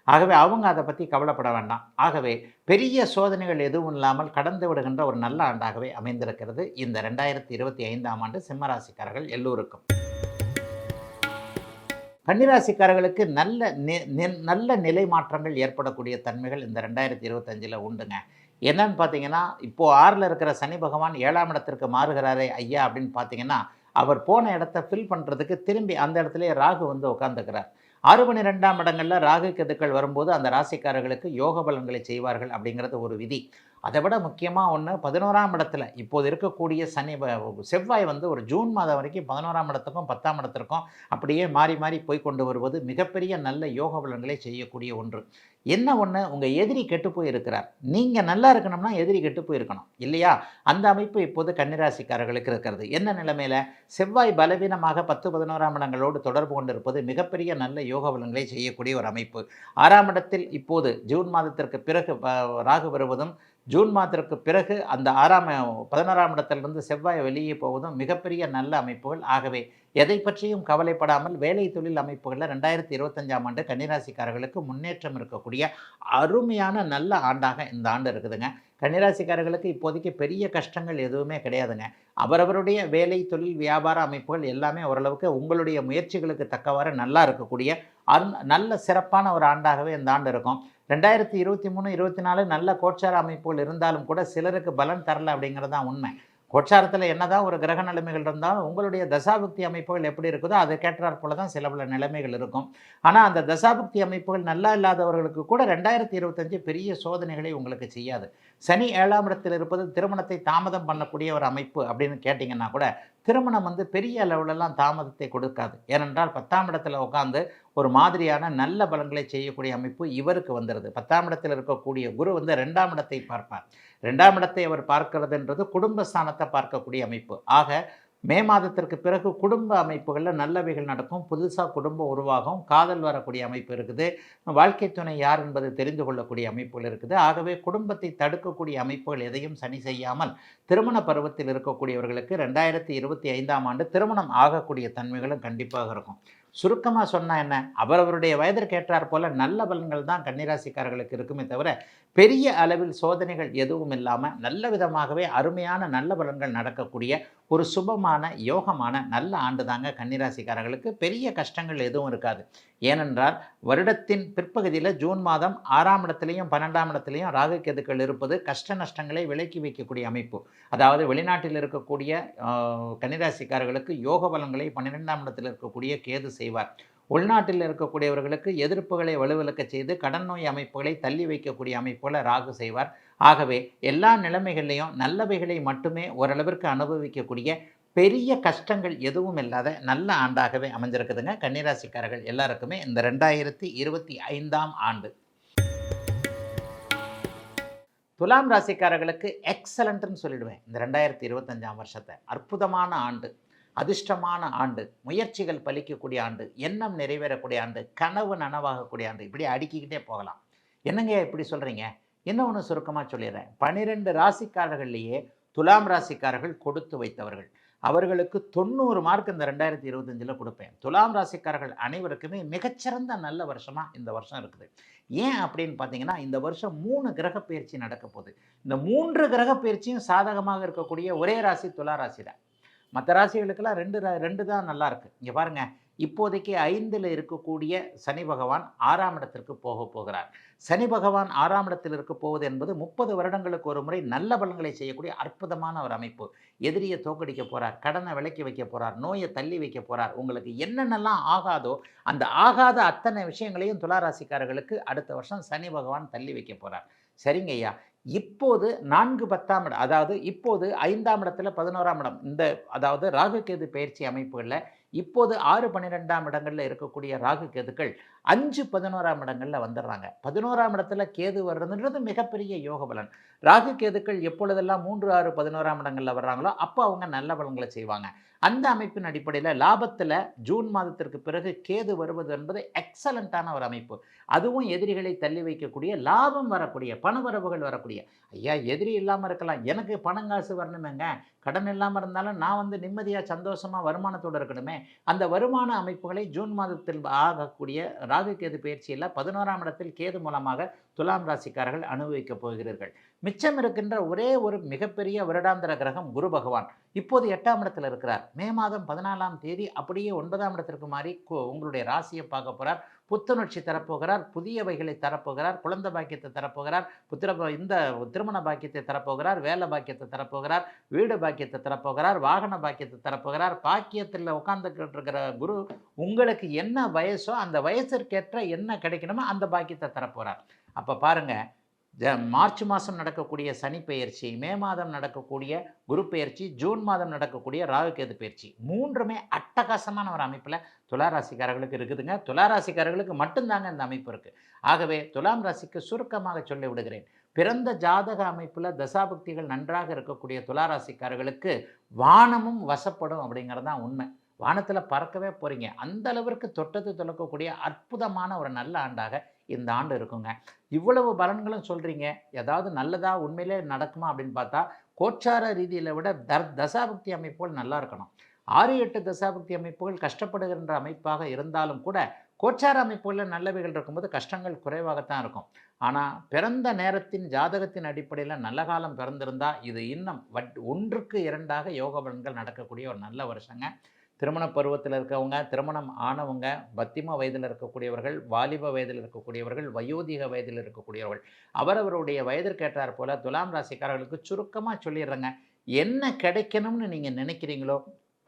ஆகவே அவங்க அதை பற்றி கவலைப்பட வேண்டாம். ஆகவே பெரிய சோதனைகள் எதுவும் இல்லாமல் கடந்து விடுகின்ற ஒரு நல்ல ஆண்டாகவே அமைந்திருக்கிறது இந்த 2025ஆம் ஆண்டு சிம்மராசிக்காரர்கள் எல்லோருக்கும். கன்னிராசிக்காரர்களுக்கு நல்ல நிலை மாற்றங்கள் ஏற்படக்கூடிய தன்மைகள் இந்த 2025 உண்டுங்க. என்னன்னு பார்த்தீங்கன்னா, இப்போது 6ல் இருக்கிற சனி பகவான் 7ஆம் இடத்திற்கு மாறுகிறாரே ஐயா அப்படின்னு பார்த்தீங்கன்னா, அவர் போன இடத்த ஃபில் பண்ணுறதுக்கு திரும்பி அந்த இடத்துலேயே ராகு உட்காந்துக்கிறார். 6, 12ஆம் இடங்களில் ராகு கேதுக்கள் வரும்போது அந்த ராசிக்காரர்களுக்கு யோக பலன்களை செய்வார்கள் அப்படிங்கிறது ஒரு விதி. அதை விட முக்கியமாக 11ஆம் இடத்துல இப்போது இருக்கக்கூடிய செவ்வாய் ஒரு ஜூன் மாதம் வரைக்கும் 11ஆம் இடத்துக்கும் 10ஆம் இடத்திற்கும் அப்படியே மாறி மாறி போய் கொண்டு வருவது மிகப்பெரிய நல்ல யோக பலன்களை செய்யக்கூடிய ஒன்று. என்ன உங்கள் எதிரி கெட்டு போய் இருக்கிறார். நீங்கள் நல்லா இருக்கணும்னா எதிரி கெட்டு போயிருக்கணும் இல்லையா? அந்த அமைப்பு இப்போது கன்னிராசிக்காரர்களுக்கு இருக்கிறது. என்ன நிலைமையில் செவ்வாய் பலவீனமாக 10, 11ஆம் இடங்களோடு தொடர்பு கொண்டிருப்பது மிகப்பெரிய நல்ல யோக பலன்களை செய்யக்கூடிய ஒரு அமைப்பு. 6ஆம் இடத்தில் இப்போது ஜூன் மாதத்திற்கு பிறகு ராகு வருவதும், ஜூன் மாதத்திற்கு பிறகு அந்த 11ஆம் இடத்திலிருந்து செவ்வாய் வெளியே போவதும் மிகப்பெரிய நல்ல அமைப்புகள். ஆகவே எதை பற்றியும் கவலைப்படாமல் வேலை தொழில் அமைப்புகளில் 2025ஆம் ஆண்டு கன்னிராசிக்காரர்களுக்கு முன்னேற்றம் இருக்கக்கூடிய அருமையான நல்ல ஆண்டாக இந்த ஆண்டு இருக்குதுங்க. கன்னிராசிக்காரர்களுக்கு இப்போதைக்கு பெரிய கஷ்டங்கள் எதுவுமே கிடையாதுங்க. அவரவருடைய வேலை தொழில் வியாபார அமைப்புகள் எல்லாமே ஓரளவுக்கு உங்களுடைய முயற்சிகளுக்கு தக்கவாறு நல்லா இருக்கக்கூடிய நல்ல சிறப்பான ஒரு ஆண்டாகவே இந்த ஆண்டு இருக்கும். 2023, 24 நல்ல கோட்சார அமைப்புகள் இருந்தாலும் கூட சிலருக்கு பலன் தரல அப்படிங்கிறது தான் உண்மை. கோட்சாரத்தில் என்னதான் ஒரு கிரக நிலைமைகள் இருந்தாலும் உங்களுடைய தசாபுக்தி அமைப்புகள் எப்படி இருக்குதோ அதை கேட்டாற் போல தான் சில பல நிலைமைகள் இருக்கும். ஆனால் அந்த தசாபுக்தி அமைப்புகள் நல்லா இல்லாதவர்களுக்கு கூட 2025 பெரிய சோதனைகளை உங்களுக்கு செய்யாது. சனி 7ஆம் இடத்தில் இருப்பது திருமணத்தை தாமதம் பண்ணக்கூடிய ஒரு அமைப்பு அப்படின்னு கேட்டிங்கன்னா கூட திருமணம் வந்து பெரிய அளவுலலாம் தாமதத்தை கொடுக்காது. ஏனென்றால் 10ஆம் இடத்துல உட்காந்து ஒரு மாதிரியான நல்ல பலன்களை செய்யக்கூடிய அமைப்பு இவருக்கு வந்துடுது. 10ஆம் இடத்தில் இருக்கக்கூடிய குரு வந்து 2ஆம் இடத்தை பார்ப்பார். 2ஆம் இடத்தை அவர் பார்க்கிறதுன்றது குடும்பஸ்தானத்தை பார்க்கக்கூடிய அமைப்பு. ஆக மே மாதத்திற்கு பிறகு குடும்ப அமைப்புகளில் நல்லவைகள் நடக்கும். புதுசாக குடும்பம் உருவாகும். காதல் வரக்கூடிய அமைப்பு இருக்குது. வாழ்க்கை துணை யார் என்பது தெரிந்து கொள்ளக்கூடிய அமைப்புகள் இருக்குது. ஆகவே குடும்பத்தை தடுக்கக்கூடிய அமைப்புகள் எதையும் சனி செய்யாமல் திருமண பருவத்தில் இருக்கக்கூடியவர்களுக்கு 2025ஆம் ஆண்டு திருமணம் ஆகக்கூடிய தன்மைகளும் கண்டிப்பாக இருக்கும். சுருக்கமாக சொன்னால் என்ன, அவரவருடைய வயதிற்கு ஏற்றாற் போல நல்ல பலன்கள் தான் கன்னிராசிக்காரர்களுக்கு இருக்குமே தவிர பெரிய அளவில் சோதனைகள் எதுவும் இல்லாமல் நல்ல விதமாகவே அருமையான நல்ல பலன்கள் நடக்கக்கூடிய ஒரு சுபமான யோகமான நல்ல ஆண்டு தாங்க கன்னிராசிக்காரர்களுக்கு. பெரிய கஷ்டங்கள் எதுவும் இருக்காது. ஏனென்றால் வருடத்தின் பிற்பகுதியில் ஜூன் மாதம் 6ஆம் இடத்துலையும் 12ஆம் இடத்துலையும் ராகு கேதுக்கள் இருப்பது கஷ்ட நஷ்டங்களை விலக்கி வைக்கக்கூடிய அமைப்பு. அதாவது வெளிநாட்டில் இருக்கக்கூடிய கன்னிராசிக்காரர்களுக்கு யோக பலன்களை 12ஆம் இடத்தில் இருக்கக்கூடிய கேது செய்வார். உள்நாட்டில் இருக்கக்கூடியவர்களுக்கு எதிர்ப்புகளை வலுவிழக்க செய்து கடன் நோய் அமைப்புகளை தள்ளி வைக்கக்கூடிய அமைப்புகளை ராகு செய்வார். ஆகவே எல்லா நிலைமைகள்லையும் நல்லவைகளை மட்டுமே ஓரளவிற்கு அனுபவிக்கக்கூடிய பெரிய கஷ்டங்கள் எதுவும் இல்லாத நல்ல ஆண்டாகவே அமைஞ்சிருக்குதுங்க கன்னிராசிக்காரர்கள் எல்லாருக்குமே இந்த 2025ஆம் ஆண்டு. துலாம் ராசிக்காரர்களுக்கு எக்ஸலண்ட்னு சொல்லிடுவேன். இந்த 2025ஆம் வருஷத்தை அற்புதமான ஆண்டு, அதிர்ஷ்டமான ஆண்டு, முயற்சிகள் பலிக்கக்கூடிய ஆண்டு, எண்ணம் நிறைவேறக்கூடிய ஆண்டு, கனவு நனவாகக்கூடிய ஆண்டு, இப்படி அடுக்கிக்கிட்டே போகலாம். என்னங்க இப்படி சொல்கிறீங்க? இன்னொன்று சுருக்கமாக சொல்லிடுறேன். 12 ராசிக்காரர்கள்லேயே துலாம் ராசிக்காரர்கள் கொடுத்து வைத்தவர்கள். அவர்களுக்கு 90 மார்க் இந்த 2025 கொடுப்பேன். துலாம் ராசிக்காரர்கள் அனைவருக்குமே மிகச்சிறந்த நல்ல வருஷமாக இந்த வருஷம் இருக்குது. ஏன் அப்படின்னு பார்த்தீங்கன்னா, இந்த வருஷம் 3 கிரக பயிற்சி நடக்க போகுது. இந்த 3 கிரக பயிற்சியும் சாதகமாக இருக்கக்கூடிய ஒரே ராசி துலா ராசி தான். மற்ற ராசிகளுக்கெல்லாம் ரெண்டு தான் நல்லா இருக்குது. இங்கே பாருங்கள், இப்போதைக்கு 5ல் இருக்கக்கூடிய சனி பகவான் 6ஆம் இடத்திற்கு போகிறார். சனி பகவான் 6ஆம் இடத்தில் இருக்க போவது என்பது 30 வருடங்களுக்கு ஒரு முறை நல்ல பலன்களை செய்யக்கூடிய அற்புதமான ஒரு அமைப்பு. எதிரியை தோக்கடிக்க போகிறார், கடனை விலக்கி வைக்க போகிறார், நோயை தள்ளி வைக்க போகிறார். உங்களுக்கு என்னென்னலாம் ஆகாதோ அந்த ஆகாத அத்தனை விஷயங்களையும் துளாராசிக்காரர்களுக்கு அடுத்த வருஷம் சனி பகவான் தள்ளி வைக்க போகிறார். சரிங்க ஐயா, இப்போது 4, 10ஆம் இடம், அதாவது இப்போது 5ஆம் இடத்துல 11ஆம் இடம், இந்த அதாவது ராகு கேது பயிற்சி அமைப்புகளில் இப்போது 6, 12ஆம் இடங்களில் இருக்கக்கூடிய ராகு கேதுக்கள் 5, 11ஆம் இடங்களில் வந்துடுறாங்க. 11ஆம் இடத்துல கேது வர்றதுன்றது மிகப்பெரிய யோக பலன். ராகு கேதுக்கள் எப்பொழுதெல்லாம் 3, 6, 11ஆம் இடங்களில் வர்றாங்களோ அப்போ அவங்க நல்ல பலன்களை செய்வாங்க. அந்த அமைப்பின் அடிப்படையில் லாபத்தில் ஜூன் மாதத்திற்கு பிறகு கேது வருவது என்பது எக்ஸலண்ட்டான ஒரு அமைப்பு. அதுவும் எதிரிகளை தள்ளி வைக்கக்கூடிய, லாபம் வரக்கூடிய, பணவரவுகள் வரக்கூடிய. ஐயா, எதிரி இல்லாமல் இருக்கலாம், எனக்கு பணங்காசு வரணுமேங்க, கடன் இல்லாமல் இருந்தாலும் நான் நிம்மதியாக சந்தோஷமாக வருமானத்தோடு இருக்கணுமே. அந்த வருமான அமைப்புகளை ஜூன் மாதத்தில் ஆகக்கூடிய ராகு கேது பயிற்சியில் 11ஆம் இடத்தில் கேது மூலமாக துலாம் ராசிக்காரர்கள் அனுபவிக்கப் போகிறீர்கள். மிச்சம் இருக்கின்ற ஒரே ஒரு மிகப்பெரிய வருடாந்திர கிரகம் குரு பகவான் இப்போது 8ஆம் இடத்தில் இருக்கிறார். மே மாதம் 14ஆம் தேதி அப்படியே 9ஆம் இடத்திற்கு மாறி உங்களுடைய ராசியை பார்க்க போகிறார். புத்துணர்ச்சி தரப்போகிறார், புதியவைகளை தரப்போகிறார், குழந்தை பாக்கியத்தை தரப்போகிறார், இந்த திருமண பாக்கியத்தை தரப்போகிறார், வேலை பாக்கியத்தை தரப்போகிறார், வீடு பாக்கியத்தை தரப்போகிறார், வாகன பாக்கியத்தை தரப்போகிறார். பாக்கியத்தில் உட்கார்ந்துக்கிட்டு இருக்கிற குரு உங்களுக்கு என்ன வயசோ அந்த வயசிற்கேற்ற என்ன கிடைக்கணுமோ அந்த பாக்கியத்தை தரப்போகிறார். அப்போ பாருங்கள், மார்ச் மாதம் நடக்கக்கூடிய சனி பெயர்ச்சி, மே மாதம் நடக்கக்கூடிய குரு பெயர்ச்சி, ஜூன் மாதம் நடக்கக்கூடிய ராகு கேது பெயர்ச்சி, மூன்றுமே அட்டகாசமான ஒரு அமைப்பில் துளாராசிக்காரர்களுக்கு இருக்குதுங்க. துளாராசிக்காரர்களுக்கு மட்டும்தாங்க இந்த அமைப்பு இருக்குது. ஆகவே துலாம் ராசிக்கு சுருக்கமாக சொல்லி விடுகிறேன், பிறந்த ஜாதக அமைப்பில் தசாபக்திகள் நன்றாக இருக்கக்கூடிய துளாராசிக்காரர்களுக்கு வானமும் வசப்படும் அப்படிங்கிறது தான் உண்மை. வானத்தில் பறக்கவே போகிறீங்க. அந்த அளவிற்கு தொட்டது துளக்கக்கூடிய அற்புதமான ஒரு நல்ல ஆண்டாக இந்த ஆண்டு இருக்குங்க. இவ்வளவு பலன்களும் சொல்கிறீங்க, ஏதாவது நல்லதாக உண்மையிலே நடக்குமா அப்படின்னு பார்த்தா கோச்சார ரீதியில் விட தசாபக்தி அமைப்புகள் நல்லா இருக்கணும். 6, 8 தசாபக்தி அமைப்புகள் கஷ்டப்படுகின்ற அமைப்பாக இருந்தாலும் கூட கோச்சார அமைப்புகளில் நல்லவைகள் இருக்கும்போது கஷ்டங்கள் குறைவாகத்தான் இருக்கும். ஆனால் பிறந்த நேரத்தின் ஜாதகத்தின் அடிப்படையில் நல்ல காலம் பிறந்திருந்தால் இது இன்னும் 1க்கு 2ஆக யோக பலன்கள் நடக்கக்கூடிய ஒரு நல்ல வருஷங்க. திருமண பருவத்தில் இருக்கவங்க, திருமணம் ஆனவங்க, பத்திம வயதில் இருக்கக்கூடியவர்கள், வாலிப வயதில் இருக்கக்கூடியவர்கள், வயோதிக வயதில் இருக்கக்கூடியவர்கள், அவரவருடைய வயதிற்கேற்றார் போல் துலாம் ராசிக்காரர்களுக்கு சுருக்கமாக சொல்லிடுறேங்க, என்ன கிடைக்கணும்னு நீங்கள் நினைக்கிறீங்களோ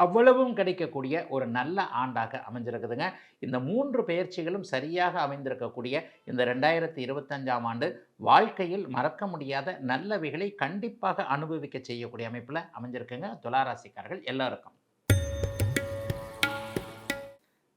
அவ்வளவும் கிடைக்கக்கூடிய ஒரு நல்ல ஆண்டாக அமைஞ்சிருக்குதுங்க. இந்த 3 பெயர்ச்சிகளும் சரியாக அமைந்திருக்கக்கூடிய இந்த 2025ஆம் ஆண்டு வாழ்க்கையில் மறக்க முடியாத நல்லவைகளை கண்டிப்பாக அனுபவிக்க செய்யக்கூடிய அமைப்பில் அமைஞ்சிருக்குங்க துலா ராசிக்காரர்கள் எல்லாருக்கும்.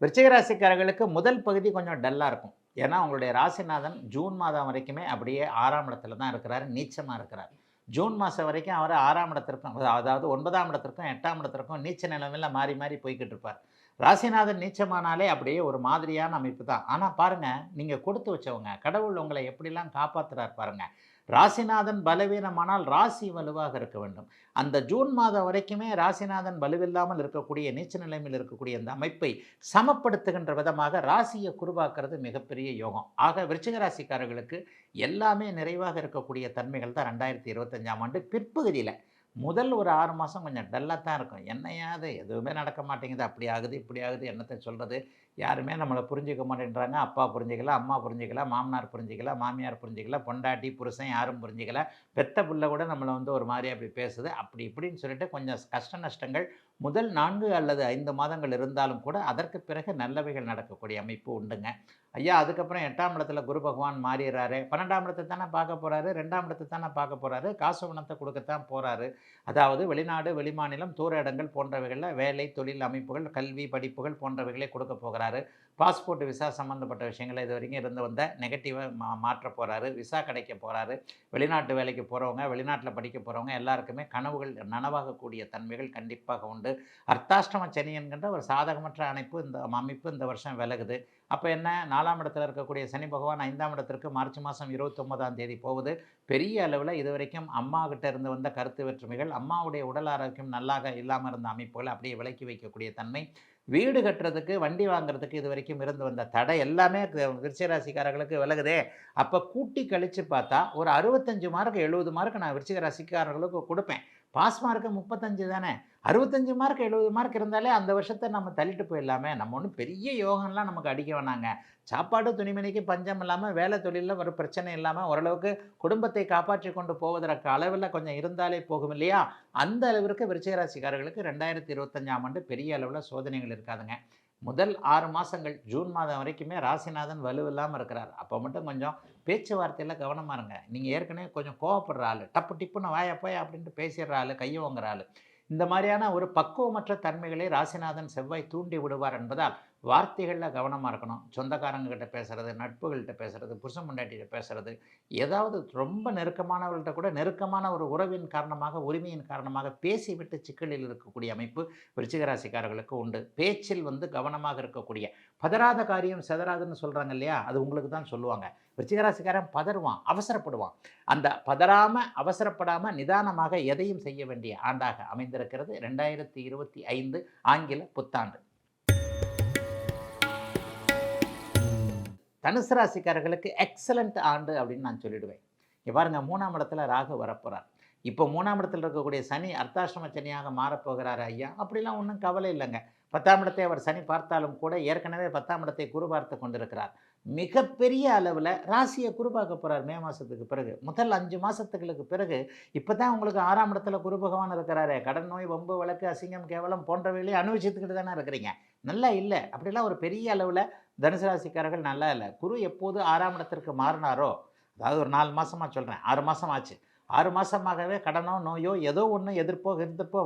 விருச்சிக ராசிக்காரர்களுக்கு முதல் பகுதி கொஞ்சம் டல்லாக இருக்கும். ஏன்னா உங்களுடைய ராசிநாதன் ஜூன் மாதம் வரைக்குமே அப்படியே 6ஆம் இடத்துல தான் இருக்கிறார், நீச்சமாக இருக்கிறார். ஜூன் மாதம் வரைக்கும் அவர் 6ஆம் இடத்திற்கும், அதாவது 9ஆம் இடத்திற்கும் 8ஆம் இடத்திற்கும் நீச்ச நிலைமையில் மாறி மாறி போய்கிட்டு இருப்பார். ராசிநாதன் நீச்சமானாலே அப்படியே ஒரு மாதிரியான அமைப்பு தான். ஆனால் பாருங்கள், நீங்கள் கொடுத்து வச்சவங்க, கடவுள் உங்களை எப்படிலாம் காப்பாற்றுறார் பாருங்கள். ராசிநாதன் பலவீனமானால் ராசி வலுவாக இருக்க வேண்டும். அந்த ஜூன் மாதம் வரைக்குமே ராசிநாதன் வலுவில்லாமல் இருக்கக்கூடிய நீச்ச நிலைமையில் இருக்கக்கூடிய அந்த அமைப்பை சமப்படுத்துகின்ற விதமாக ராசியை குருவாக்குறது மிகப்பெரிய யோகம். ஆக விருச்சிக ராசிக்காரர்களுக்கு எல்லாமே நிறைவாக இருக்கக்கூடிய தன்மைகள் தான் 2025ஆம் ஆண்டு பிற்பகுதியில். முதல் ஒரு 6 மாதம் கொஞ்சம் டல்லாக தான் இருக்கும். என்னையாது எதுவுமே நடக்க மாட்டேங்குது, அப்படி ஆகுது இப்படி ஆகுது, என்னத்தை சொல்கிறது, யாருமே நம்மளை புரிஞ்சிக்க மாட்டேன்றாங்க. அப்பா புரிஞ்சிக்கல, அம்மா புரிஞ்சிக்கல, மாமனார் புரிஞ்சிக்கல, மாமியார் புரிஞ்சிக்கல, பொண்டாட்டி புருஷன் யாரும் புரிஞ்சிக்கல, பெத்த பிள்ளை கூட நம்மளை வந்து ஒரு மாதிரி அப்படி பேசுது, அப்படி இப்படின்னு சொல்லிட்டு கொஞ்சம் கஷ்ட நஷ்டங்கள் முதல் 4 அல்லது 5 மாதங்கள் இருந்தாலும் கூட அதற்கு பிறகு நல்லவைகள் நடக்கக்கூடிய அமைப்பு உண்டுங்க. ஐயா அதுக்கப்புறம் 8ஆம் இடத்துல குரு பகவான் மாறிடுறாரு, 12ஆம் இடத்தை தானே பார்க்க போகிறாரு, 2ஆம் இடத்தை தானே பார்க்க போகிறாரு, காசு பணத்தை கொடுக்கத்தான் போகிறாரு. அதாவது வெளிநாடு வெளிமாநிலம் தூர இடங்கள் போன்றவைகளில் வேலை தொழில் அமைப்புகள் கல்வி படிப்புகள் போன்றவைகளை கொடுக்க போகிறாரு. பாஸ்போர்ட் விசா சம்மந்தப்பட்ட விஷயங்களை இது வரைக்கும் இருந்து வந்த நெகட்டிவை மாற்ற போகிறாரு. விசா கிடைக்க போகிறாரு. வெளிநாட்டு வேலைக்கு போகிறவங்க, வெளிநாட்டில் படிக்க போகிறவங்க எல்லாருக்குமே கனவுகள் நனவாகக்கூடிய தன்மைகள் கண்டிப்பாக உண்டு. அர்த்தாஷ்டம சனி என்கின்ற ஒரு சாதகமற்ற அமைப்பு இந்த வருஷம் விலகுது. அப்போ என்ன, 4ஆம் இடத்துல இருக்கக்கூடிய சனி பகவான் 5ஆம் இடத்திற்கு மார்ச் மாதம் 29ஆம் தேதி போகுது. பெரிய அளவில் இதுவரைக்கும் அம்மா கிட்ட இருந்து வந்த கருத்து வேற்றுமைகள், அம்மாவுடைய உடல் ஆரோக்கியம் நல்லாக இல்லாமல் இருந்த அமைப்புகள் அப்படியே விலக்கி வைக்கக்கூடிய தன்மை, வீடு கட்டுறதுக்கு வண்டி வாங்குறதுக்கு இது வரைக்கும் இருந்து வந்த தடை எல்லாமே விருச்சிக ராசிக்காரர்களுக்கு விலகுதே. அப்போ கூட்டி கழித்து பார்த்தா ஒரு 65 மார்க் 70 மார்க் நான் விருச்சிக ராசிக்காரர்களுக்கு கொடுப்பேன். பாஸ் மார்க்கு 35 தானே, 65 மார்க் 70 மார்க் இருந்தாலே அந்த வருஷத்தை நம்ம தள்ளிட்டு போயிடலாமே. நம்ம ஒன்றும் பெரிய யோகம்லாம் நமக்கு அடிக்க வேணாங்க. சாப்பாடு துணிமணிக்கு பஞ்சம் இல்லாமல், வேலை தொழிலில் ஒரு பிரச்சனை இல்லாமல், ஓரளவுக்கு குடும்பத்தை காப்பாற்றி கொண்டு போவதற்கு அளவில் கொஞ்சம் இருந்தாலே போகும் இல்லையா. அந்த அளவிற்கு விருச்சிக ராசிக்காரர்களுக்கு 2025ஆம் ஆண்டு பெரிய அளவில் சோதனைகள் இருக்காதுங்க. முதல் 6 மாதங்கள் ஜூன் மாதம் வரைக்குமே ராசிநாதன் வலுவில்லாமல் இருக்கிறார். அப்போ மட்டும் கொஞ்சம் பேச்சுவார்த்தையில் கவனமாக இருங்க. நீங்கள் ஏற்கனவே கொஞ்சம் கோவப்படுற ஆள், டப்பு டிப்புன்னு வாயா போய் அப்படின்ட்டு பேசிடுற ஆள், கையை வாங்குற ஆள், இந்த மாதிரியான ஒரு பக்குவமற்ற தன்மைகளை ராசிநாதன் செவ்வாய் தூண்டி விடுவார் என்பதால் வார்த்தைகளில் கவனமாக இருக்கணும். சொந்தக்காரங்ககிட்ட பேசுகிறது, நட்புகள்கிட்ட பேசுகிறது, புருஷன் பொண்டாட்டிகிட்ட பேசுகிறது, ஏதாவது ரொம்ப நெருக்கமானவர்கள்ட்ட கூட நெருக்கமான ஒரு உறவின் காரணமாக உரிமையின் காரணமாக பேசிவிட்டு சிக்கலில் இருக்கக்கூடிய அமைப்பு விருச்சிக ராசிக்காரர்களுக்கு உண்டு. பேச்சில் வந்து கவனமாக இருக்கக்கூடிய, பதறாத காரியம் செதறாதுன்னு சொல்கிறாங்க இல்லையா, அது உங்களுக்கு தான் சொல்லுவாங்க. விருச்சிக ராசிக்காரன் பதறுவான், அவசரப்படுவான். அந்த பதறாமல் அவசரப்படாமல் நிதானமாக எதையும் செய்ய வேண்டிய ஆண்டாக அமைந்திருக்கிறது 2025 ஆங்கில புத்தாண்டு. தனுசு ராசிக்காரர்களுக்கு எக்ஸலண்ட் ஆண்டு அப்படின்னு நான் சொல்லிடுவேன். இங்கே பாருங்கள், 3ஆம் இடத்துல ராகு வரப்போகிறார். இப்போ 3ஆம் இடத்துல இருக்கக்கூடிய சனி அர்த்தாஷ்டம சனியாக மாறப்போகிறார் ஐயா, அப்படிலாம் ஒன்றும் கவலை இல்லைங்க. 10ஆம் இடத்தை அவர் சனி பார்த்தாலும் கூட ஏற்கனவே 10ஆம் இடத்தை குரு பார்த்து கொண்டிருக்கிறார். மிகப்பெரிய அளவில் ராசியை குரு பார்க்க போகிறார் மே மாதத்துக்கு பிறகு. முதல் 5 மாதத்துகளுக்கு பிறகு இப்போ தான் உங்களுக்கு 6ஆம் இடத்துல குரு பகவான் இருக்கிறாரு. கடன் நோய் வம்பு வழக்கு அசிங்கம் கேவலம் போன்றவைகளையும் அனுபவிச்சுக்கிட்டு தானே இருக்கிறீங்க. நல்லா இல்லை, அப்படிலாம் ஒரு பெரிய அளவில் தனுசு ராசிக்காரர்கள் நல்லா இல்லை. குரு எப்போது 6ஆம் இடத்திற்கு மாறினாரோ, அதாவது ஒரு 4 மாதமாக சொல்கிறேன், 6 மாதம் ஆச்சு, 6 மாதமாகவே கடனோ நோயோ ஏதோ ஒன்று எதிர்ப்போ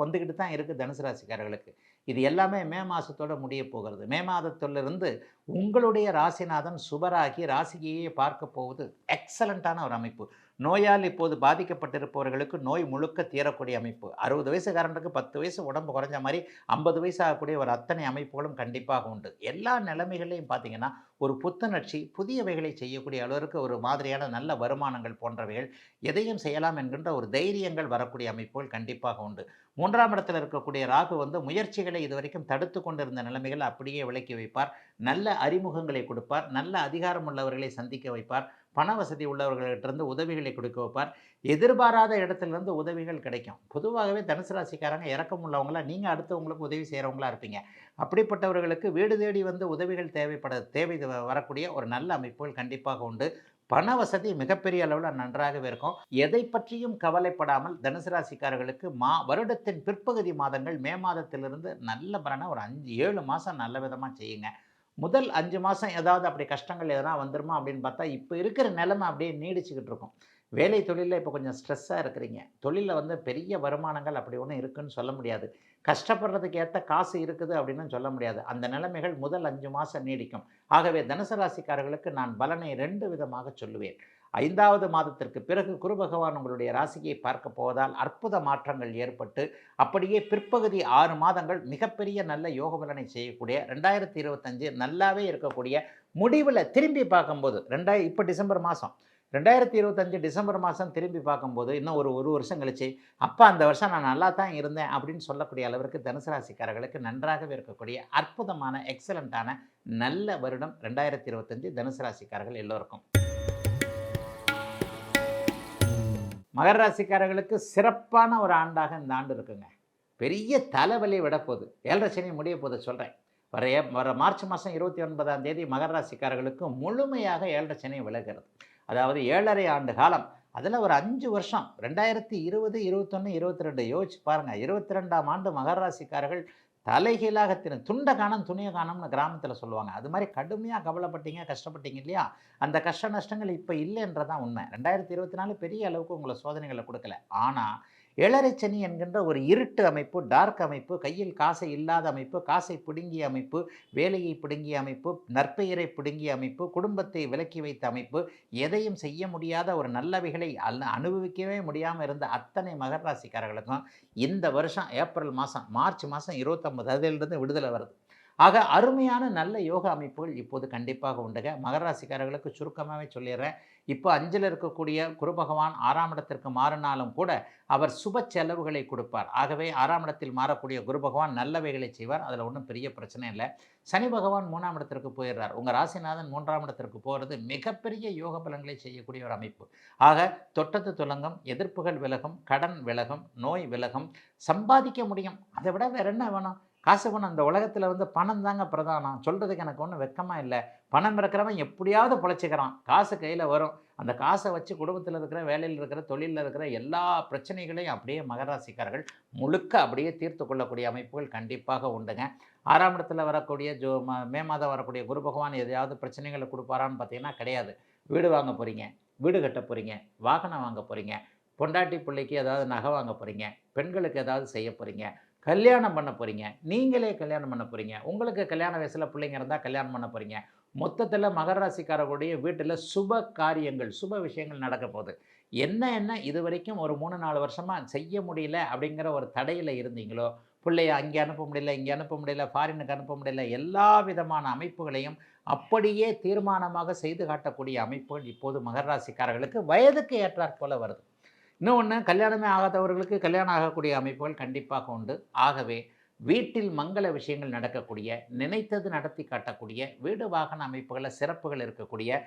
வந்துக்கிட்டு தான் இருக்குது தனுசு ராசிக்காரர்களுக்கு. இது எல்லாமே மே மாதத்தோடு முடிய போகிறது. மே மாதத்திலிருந்து உங்களுடைய ராசிநாதன் சுபராகி ராசியையே பார்க்க போவது எக்ஸலண்ட்டான ஒரு அமைப்பு. நோயால் இப்போது பாதிக்கப்பட்டிருப்பவர்களுக்கு நோய் முழுக்க தீரக்கூடிய அமைப்பு. 60 வயசுக்காரனுக்கு 10 வயசு உடம்பு குறைஞ்ச மாதிரி 50 வயசு ஆகக்கூடிய ஒரு அத்தனை அமைப்புகளும் கண்டிப்பாக உண்டு. எல்லா நிலைமைகளையும் பார்த்தீங்கன்னா ஒரு புத்துணர்ச்சி, புதியவைகளை செய்யக்கூடிய அளவிற்கு ஒரு மாதிரியான நல்ல வருமானங்கள் போன்றவைகள் எதையும் செய்யலாம் என்கின்ற ஒரு தைரியங்கள் வரக்கூடிய அமைப்புகள் கண்டிப்பாக உண்டு. 3ஆம் இடத்தில் இருக்கக்கூடிய ராகு வந்து முயற்சிகளை இதுவரைக்கும் தடுத்து கொண்டிருந்த நிலைமைகள் அப்படியே விலக்கி வைப்பார். நல்ல அறிமுகங்களை கொடுப்பார். நல்ல அதிகாரம் உள்ளவர்களை சந்திக்க வைப்பார். பண வசதி உள்ளவர்களிடத்திலிருந்து உதவிகளை கொடுக்க வைப்பார். எதிர்பாராத இடத்துலேருந்து உதவிகள் கிடைக்கும். பொதுவாகவே தனுசு ராசிக்காரங்க இறக்கம் உள்ளவங்களா, நீங்கள் அடுத்தவங்களுக்கு உதவி செய்கிறவங்களா இருப்பீங்க. அப்படிப்பட்டவர்களுக்கு வீடு தேடி வந்து உதவிகள் தேவை வரக்கூடிய ஒரு நல்ல அமைப்புகள் கண்டிப்பாக உண்டு. பண வசதி மிகப்பெரிய அளவில் நன்றாகவே இருக்கும். எதை பற்றியும் கவலைப்படாமல் தனுசு ராசிக்காரர்களுக்கு வருடத்தின் பிற்பகுதி மாதங்கள் மே மாதத்திலிருந்து நல்ல பலனை ஒரு 5-7 மாதம் நல்ல விதமாக செய்யுங்க. முதல் 5 மாதம் ஏதாவது அப்படி கஷ்டங்கள் எதனா வந்துருமா அப்படின்னு பார்த்தா, இப்போ இருக்கிற நிலைமை அப்படியே நீடிச்சுக்கிட்டு இருக்கும். வேலை தொழிலில் இப்போ கொஞ்சம் ஸ்ட்ரெஸ்ஸாக இருக்கிறீங்க. தொழிலில் வந்து பெரிய வருமானங்கள் அப்படி ஒன்றும் இருக்குன்னு சொல்ல முடியாது. கஷ்டப்படுறதுக்கு ஏற்ற காசு இருக்குது அப்படின்னு சொல்ல முடியாது. அந்த நிலைமைகள் முதல் 5 மாதம் நீடிக்கும். ஆகவே தனுசு ராசிக்காரர்களுக்கு நான் பலனை 2 விதமாக சொல்லுவேன். 5வது மாதத்திற்கு பிறகு குரு பகவான் உங்களுடைய ராசியை பார்க்க போவதால் அற்புத மாற்றங்கள் ஏற்பட்டு, அப்படியே பிற்பகுதி 6 மாதங்கள் மிகப்பெரிய நல்ல யோக பலனை செய்யக்கூடிய 2025 நல்லாவே இருக்கக்கூடிய முடிவில் திரும்பி பார்க்கும்போது இப்போ டிசம்பர் மாதம் 2025 டிசம்பர் மாதம் திரும்பி பார்க்கும்போது இன்னும் ஒரு வருஷம் கழிச்சு அப்போ அந்த வருஷம் நான் நல்லா தான் இருந்தேன் அப்படின்னு சொல்லக்கூடிய அளவிற்கு தனுசு ராசிக்காரர்களுக்கு நன்றாகவே இருக்கக்கூடிய அற்புதமான எக்ஸலண்ட்டான நல்ல வருடம் 2025 தனுசு ராசிக்காரர்கள் எல்லோருக்கும். மகர ராசிக்காரர்களுக்கு சிறப்பான ஒரு ஆண்டாக இந்த ஆண்டு இருக்குங்க. பெரிய தலைவலி விடப்போகுது. 7.5 சனி முடிய போது சொல்கிறேன். வர மார்ச் மாதம் 29ஆம் தேதி மகர ராசிக்காரர்களுக்கு முழுமையாக 7.5 சனி விலகிறது. அதாவது 7.5 ஆண்டு காலம். அதில் ஒரு 5 வருஷம் 2020, 21, 22 யோசிச்சு பாருங்கள். 22ஆம் ஆண்டு மகர ராசிக்காரர்கள் தலைகீழாக துண்டை காணும் துணியை காணும்னு கிராமத்தில் சொல்லுவாங்க. அது மாதிரி கடுமையாக கவலைப்பட்டீங்க, கஷ்டப்பட்டீங்க இல்லையா? அந்த கஷ்ட நஷ்டங்கள் இப்போ இல்லைன்றதான் உண்மை. 2024 பெரிய அளவுக்கு உங்களை சோதனைகளை கொடுக்கல. ஆனால் 7.5 சனி என்கின்ற ஒரு இருட்டு அமைப்பு, டார்க் அமைப்பு, கையில் காசை இல்லாத அமைப்பு, காசை பிடுங்கிய அமைப்பு, வேலையை பிடுங்கிய அமைப்பு, நற்பெயரை பிடுங்கிய அமைப்பு, குடும்பத்தை விலக்கி வைத்த அமைப்பு, எதையும் செய்ய முடியாத ஒரு நல்லவைகளை அனுபவிக்கவே முடியாமல் இருந்த அத்தனை மகர ராசிக்காரர்களுக்கும் இந்த வருஷம் ஏப்ரல் மாதம் மார்ச் மாதம் 29 அதிலிருந்து விடுதலை வருது. ஆக அருமையான நல்ல யோக அமைப்புகள் இப்போது கண்டிப்பாக உண்டுங்க. மகர ராசிக்காரர்களுக்கு சுருக்கமாகவே சொல்லிடுறேன். இப்போ 5ல் இருக்கக்கூடிய குரு பகவான் 6ஆம் இடத்திற்கு மாறினாலும் கூட அவர் சுப செலவுகளை கொடுப்பார். ஆகவே 6ஆம் இடத்தில் மாறக்கூடிய குரு பகவான் நல்லவைகளை செய்வார். அதில் ஒன்றும் பெரிய பிரச்சனை இல்லை. சனி பகவான் 3ஆம் இடத்திற்கு போயிடுறார். உங்கள் ராசிநாதன் 3ஆம் இடத்திற்கு போகிறது மிகப்பெரிய யோக பலன்களை செய்யக்கூடிய ஒரு அமைப்பு. ஆக தொட்டத்து துலங்கம், எதிர்ப்புகள் விலகும், கடன் விலகும், நோய் விலகும், சம்பாதிக்க முடியும். அதை விட வேறு என்ன வேணும்? காசு பணம். அந்த உலகத்தில் வந்து பணம் தாங்க பிரதானம். சொல்கிறதுக்கு எனக்கு ஒன்றும் வெக்கமாக இல்லை. பணம் இருக்கிறவன் எப்படியாவது பிழைச்சிக்கிறான். காசு கையில் வரும். அந்த காசை வச்சு குடும்பத்தில் இருக்கிற, வேலையில் இருக்கிற, தொழிலில் இருக்கிற எல்லா பிரச்சனைகளையும் அப்படியே மகராசிக்காரர்கள் முழுக்க அப்படியே தீர்த்து கொள்ளக்கூடிய அமைப்புகள் கண்டிப்பாக உண்டுங்க. 6ஆம் இடத்துல வரக்கூடிய மே மாதம் வரக்கூடிய குரு பகவான் எதையாவது பிரச்சனைகளை கொடுப்பாரான்னு பார்த்தீங்கன்னா கிடையாது. வீடு வாங்க போகிறீங்க, வீடு கட்ட போகிறீங்க, வாகனம் வாங்க போகிறீங்க, பொண்டாட்டி பிள்ளைக்கு ஏதாவது நகை வாங்க போகிறீங்க, பெண்களுக்கு ஏதாவது செய்ய போகிறீங்க, கல்யாணம் பண்ண போகிறீங்க, நீங்களே கல்யாணம் பண்ண போகிறீங்க, உங்களுக்கு கல்யாண வயசில் பிள்ளைங்க இருந்தால் கல்யாணம் பண்ண போகிறீங்க. மொத்தத்தில் மகர ராசிக்காரர்களுடைய வீட்டில் சுப காரியங்கள், சுப விஷயங்கள் நடக்க போகுது. என்ன இது வரைக்கும் ஒரு 3-4 வருஷமாக செய்ய முடியல அப்படிங்கிற ஒரு தடையில் இருந்தீங்களோ, பிள்ளைய அங்கே அனுப்ப முடியல, இங்கே அனுப்ப முடியல, ஃபாரினுக்கு அனுப்ப முடியல, எல்லா விதமான அமைப்புகளையும் அப்படியே தீர்மானமாக செய்து காட்டக்கூடிய அமைப்புகள் இப்போது மகர ராசிக்காரர்களுக்கு வயதுக்கு ஏற்றாற் போல வருது. இன்னொன்று, கல்யாணமே ஆகாதவர்களுக்கு கல்யாணம் ஆகக்கூடிய அமைப்புகள் கண்டிப்பாக உண்டு. ஆகவே வீட்டில் மங்கள விஷயங்கள் நடக்கக்கூடிய, நினைத்தது நடத்தி காட்டக்கூடிய, வீடு வாகன அமைப்புகளில் சிறப்புகள் இருக்கக்கூடிய,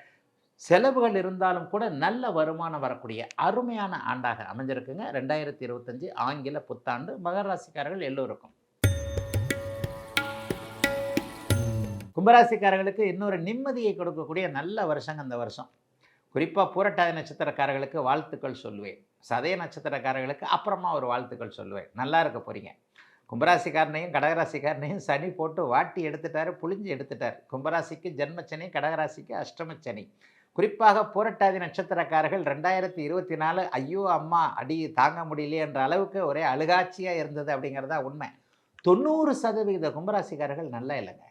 செலவுகள் இருந்தாலும் கூட நல்ல வருமானம் வரக்கூடிய அருமையான ஆண்டாக அமைஞ்சிருக்குங்க 2025 ஆங்கில புத்தாண்டு மகர ராசிக்காரர்கள் எல்லோருக்கும். கும்பராசிக்காரர்களுக்கு இன்னொரு நிம்மதியை கொடுக்கக்கூடிய நல்ல வருஷங்க இந்த வருஷம். குறிப்பாக பூரட்டாதி நட்சத்திரக்காரர்களுக்கு வாழ்த்துக்கள் சொல்லுவேன். சதய நட்சத்திரக்காரர்களுக்கு அப்புறமா ஒரு வாழ்த்துக்கள் சொல்லுவேன். நல்லா இருக்க போகிறீங்க. கும்பராசிக்காரனையும் கடகராசிக்காரனையும் சனி போட்டு வாட்டி எடுத்துட்டார், புளிஞ்சு எடுத்துட்டார். கும்பராசிக்கு ஜென்மச்சனி, கடகராசிக்கு அஷ்டமச்சனி. குறிப்பாக பூரட்டாதி நட்சத்திரக்காரர்கள் 2024 ஐயோ அம்மா அடி தாங்க முடியலையே என்ற அளவுக்கு ஒரே அழுகாட்சியாக இருந்தது அப்படிங்கிறதா உண்மை. 90% கும்பராசிக்காரர்கள் நல்லா இல்லைங்க.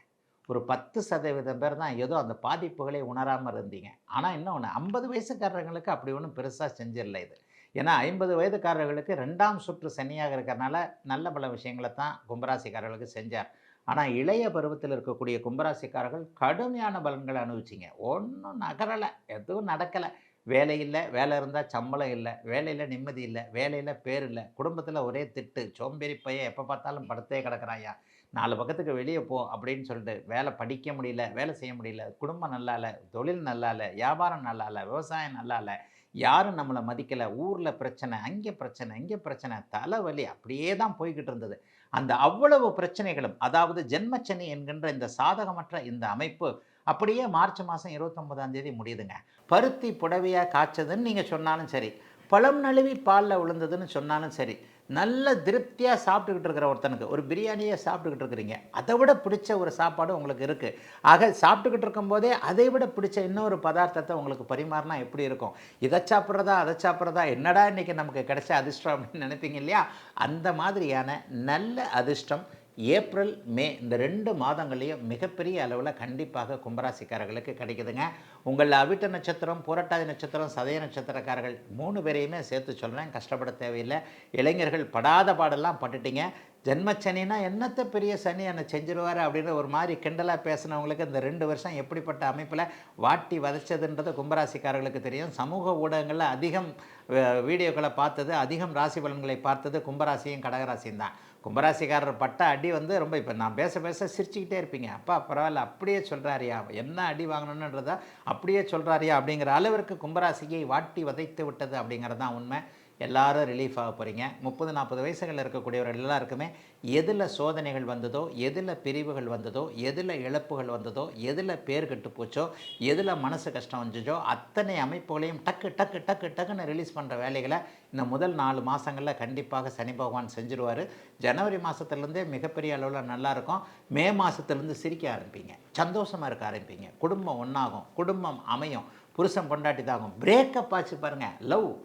ஒரு 10% பேர் தான் ஏதோ அந்த பாதிப்புகளை உணராமல் இருந்தீங்க. ஆனால் இன்னொன்று, 50 வயசுக்காரர்களுக்கு அப்படி ஒன்றும் பெருசாக செஞ்சிடல இது. ஏன்னா 50 வயதுக்காரர்களுக்கு 2ஆம் சுற்று சனியாக இருக்கிறனால நல்ல பல விஷயங்களை தான் கும்பராசிக்காரர்களுக்கு செஞ்சார். ஆனால் இளைய பருவத்தில் இருக்கக்கூடிய கும்பராசிக்காரர்கள் கடுமையான பலன்களை அனுபவிச்சிங்க. ஒன்றும் நகரலை, எதுவும் நடக்கலை. வேலை இல்லை, வேலை இருந்தால் சம்பளம் இல்லை, வேலையில் நிம்மதி இல்லை, வேலையில் பேர் இல்லை, குடும்பத்தில் ஒரே திட்டு, சோம்பேறி பையன் எப்போ பார்த்தாலும் படுத்தே கிடக்கிறாயா, 4 பக்கத்துக்கு வெளியே போ அப்படின்னு சொல்லிட்டு வேலை படிக்க முடியல, வேலை செய்ய முடியல, குடும்பம் நல்லா இல்லை, தொழில் நல்லா இல்லை, வியாபாரம் நல்லா இல்லை, விவசாயம் நல்லா இல்லை, யாரும் நம்மளை மதிக்கலை, ஊரில் பிரச்சனை, அங்கே பிரச்சனை, இங்கே பிரச்சனை, தலைவலி அப்படியே தான் போய்கிட்டு இருந்தது. அந்த அவ்வளவு பிரச்சனைகளும், அதாவது ஜென்மச்சனி என்கின்ற இந்த சாதகமற்ற இந்த அமைப்பு அப்படியே மார்ச் மாதம் 29ஆம் தேதி முடியுதுங்க. பருத்தி புடவையாக காய்ச்சதுன்னு நீங்கள் சொன்னாலும் சரி, பழம் நழுவி பாலில் விழுந்ததுன்னு சொன்னாலும் சரி, நல்ல திருப்தியாக சாப்பிட்டுக்கிட்டு இருக்கிற ஒருத்தனுக்கு ஒரு பிரியாணியை சாப்பிட்டுக்கிட்டு இருக்கிறீங்க, அதை விட பிடிச்ச ஒரு சாப்பாடு உங்களுக்கு இருக்குது. ஆக சாப்பிட்டுக்கிட்டு இருக்கும்போதே அதை விட பிடிச்ச இன்னொரு பதார்த்தத்தை உங்களுக்கு பரிமாறினா எப்படி இருக்கும்? இதை சாப்பிட்றதா அதை சாப்பிட்றதா, என்னடா இன்றைக்கி நமக்கு கிடைச்ச அதிர்ஷ்டம் அப்படின்னு நினைப்பீங்க இல்லையா? அந்த மாதிரியான நல்ல அதிர்ஷ்டம் ஏப்ரல் மே இந்த 2 மாதங்களையும் மிகப்பெரிய அளவில் கண்டிப்பாக கும்பராசிக்காரர்களுக்கு கிடைக்குதுங்க. உங்கள் அவிட்ட நட்சத்திரம், புரட்டாதி நட்சத்திரம், சதய நட்சத்திரக்காரர்கள் 3 பேரையுமே சேர்த்து சொல்கிறேன், கஷ்டப்பட தேவையில்லை. இளைஞர்கள் படாத பாடெல்லாம் பட்டுட்டீங்க. ஜென்மச்சனினா என்னத்தை பெரிய சனி என்னை செஞ்சிருவார் அப்படின்னு ஒரு மாதிரி கிண்டலாக பேசினவங்களுக்கு இந்த 2 வருஷம் எப்படிப்பட்ட அமைப்பில் வாட்டி வதைச்சதுன்றது கும்பராசிக்காரர்களுக்கு தெரியும். சமூக ஊடகங்களில் அதிகம் வீடியோக்களை பார்த்தது, அதிகம் ராசி பலன்களை பார்த்தது கும்பராசியும் கடகராசியும் தான். கும்பராசிக்காரர் பட்ட அடி வந்து ரொம்ப, இப்போ நான் பேச பேச சிரிச்சுக்கிட்டே இருப்பீங்க. அப்பா பரவாயில்ல, அப்படியே சொல்கிறாரியா, என்ன அடி வாங்கணுன்றத அப்படியே சொல்கிறாரியா அப்படிங்கிற அளவிற்கு கும்பராசியை வாட்டி வதைத்து விட்டது அப்படிங்கிறது தான் உண்மை. எல்லாரும் ரிலீஃப் ஆக போகிறீங்க. 30-40 வயசுகளில் இருக்கக்கூடியவர்கள் எல்லாருக்குமே எதில் சோதனைகள் வந்ததோ, எதில் பிரிவுகள் வந்ததோ, எதில் இழப்புகள் வந்ததோ, எதில் பேர் கெட்டு போச்சோ, எதில் மனசு கஷ்டம் வந்துச்சோ, அத்தனை அமைப்புகளையும் டக்கு டக்கு டக்கு டக்குன்னு ரிலீஸ் பண்ணுற வேலைகளை இந்த முதல் 4 மாதங்களில் கண்டிப்பாக சனி பகவான் செஞ்சுருவார். ஜனவரி மாதத்துலேருந்தே மிகப்பெரிய அளவில் நல்லாயிருக்கும். மே மாதத்துலேருந்து சிரிக்க ஆரம்பிப்பீங்க, சந்தோஷமாக இருக்க ஆரம்பிப்பீங்க, குடும்பம் ஒன்றாகும், குடும்பம் அமையும், புருஷன் பொண்டாட்டி தாகும். பிரேக்கப் ஆச்சு பாருங்கள்,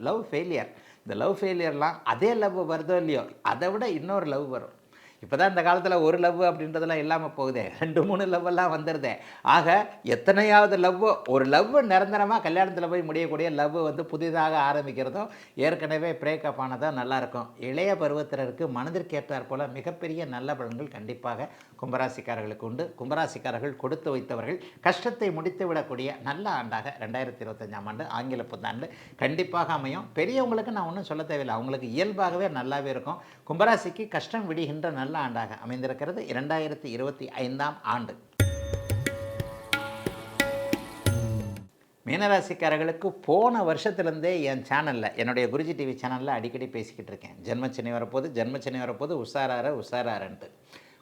லவ் ஃபெயிலியர். இந்த லவ் ஃபெயிலியர்லாம் அதே லவ் வருதோ இல்லையோ, அதை விட இன்னொரு லவ் வரும். இப்போ தான் இந்த காலத்தில் ஒரு லவ் அப்படின்றதெல்லாம் இல்லாமல் போகுதே, 2-3 லவ்வெல்லாம் வந்துடுதே. ஆக எத்தனையாவது லவ்வோ, ஒரு லவ் நிரந்தரமாக கல்யாணத்தில் போய் முடியக்கூடிய லவ் வந்து புதிதாக ஆரம்பிக்கிறதும் ஏற்கனவே பிரேக்கப் ஆனதும் நல்லாயிருக்கும். இளைய பருவத்தினருக்கு மனதிற்கு ஏற்றாற் போல் மிகப்பெரிய நல்ல பலன்கள் கண்டிப்பாக கும்பராசிக்காரர்களுக்கு உண்டு. கும்பராசிக்காரர்கள் கொடுத்து வைத்தவர்கள் கஷ்டத்தை முடித்து விடக்கூடிய நல்ல ஆண்டாக 2025ஆம் ஆண்டு ஆங்கில புத்தாண்டு கண்டிப்பாக அமையும். பெரியவங்களுக்கு நான் ஒன்றும் சொல்ல தேவையில்லை, அவங்களுக்கு இயல்பாகவே நல்லாவே இருக்கும். கும்பராசிக்கு கஷ்டம் விடுகின்ற நல்ல ஆண்டாக அமைந்திருக்கிறது 2025ஆம் ஆண்டு. மீனராசிக்காரர்களுக்கு போன வருஷத்துலேருந்தே என் சேனலில், என்னுடைய குருஜி டிவி சேனலில் அடிக்கடி பேசிக்கிட்டு இருக்கேன், ஜென்மச்சனி வரப்போது உஷாராருன்ட்டு.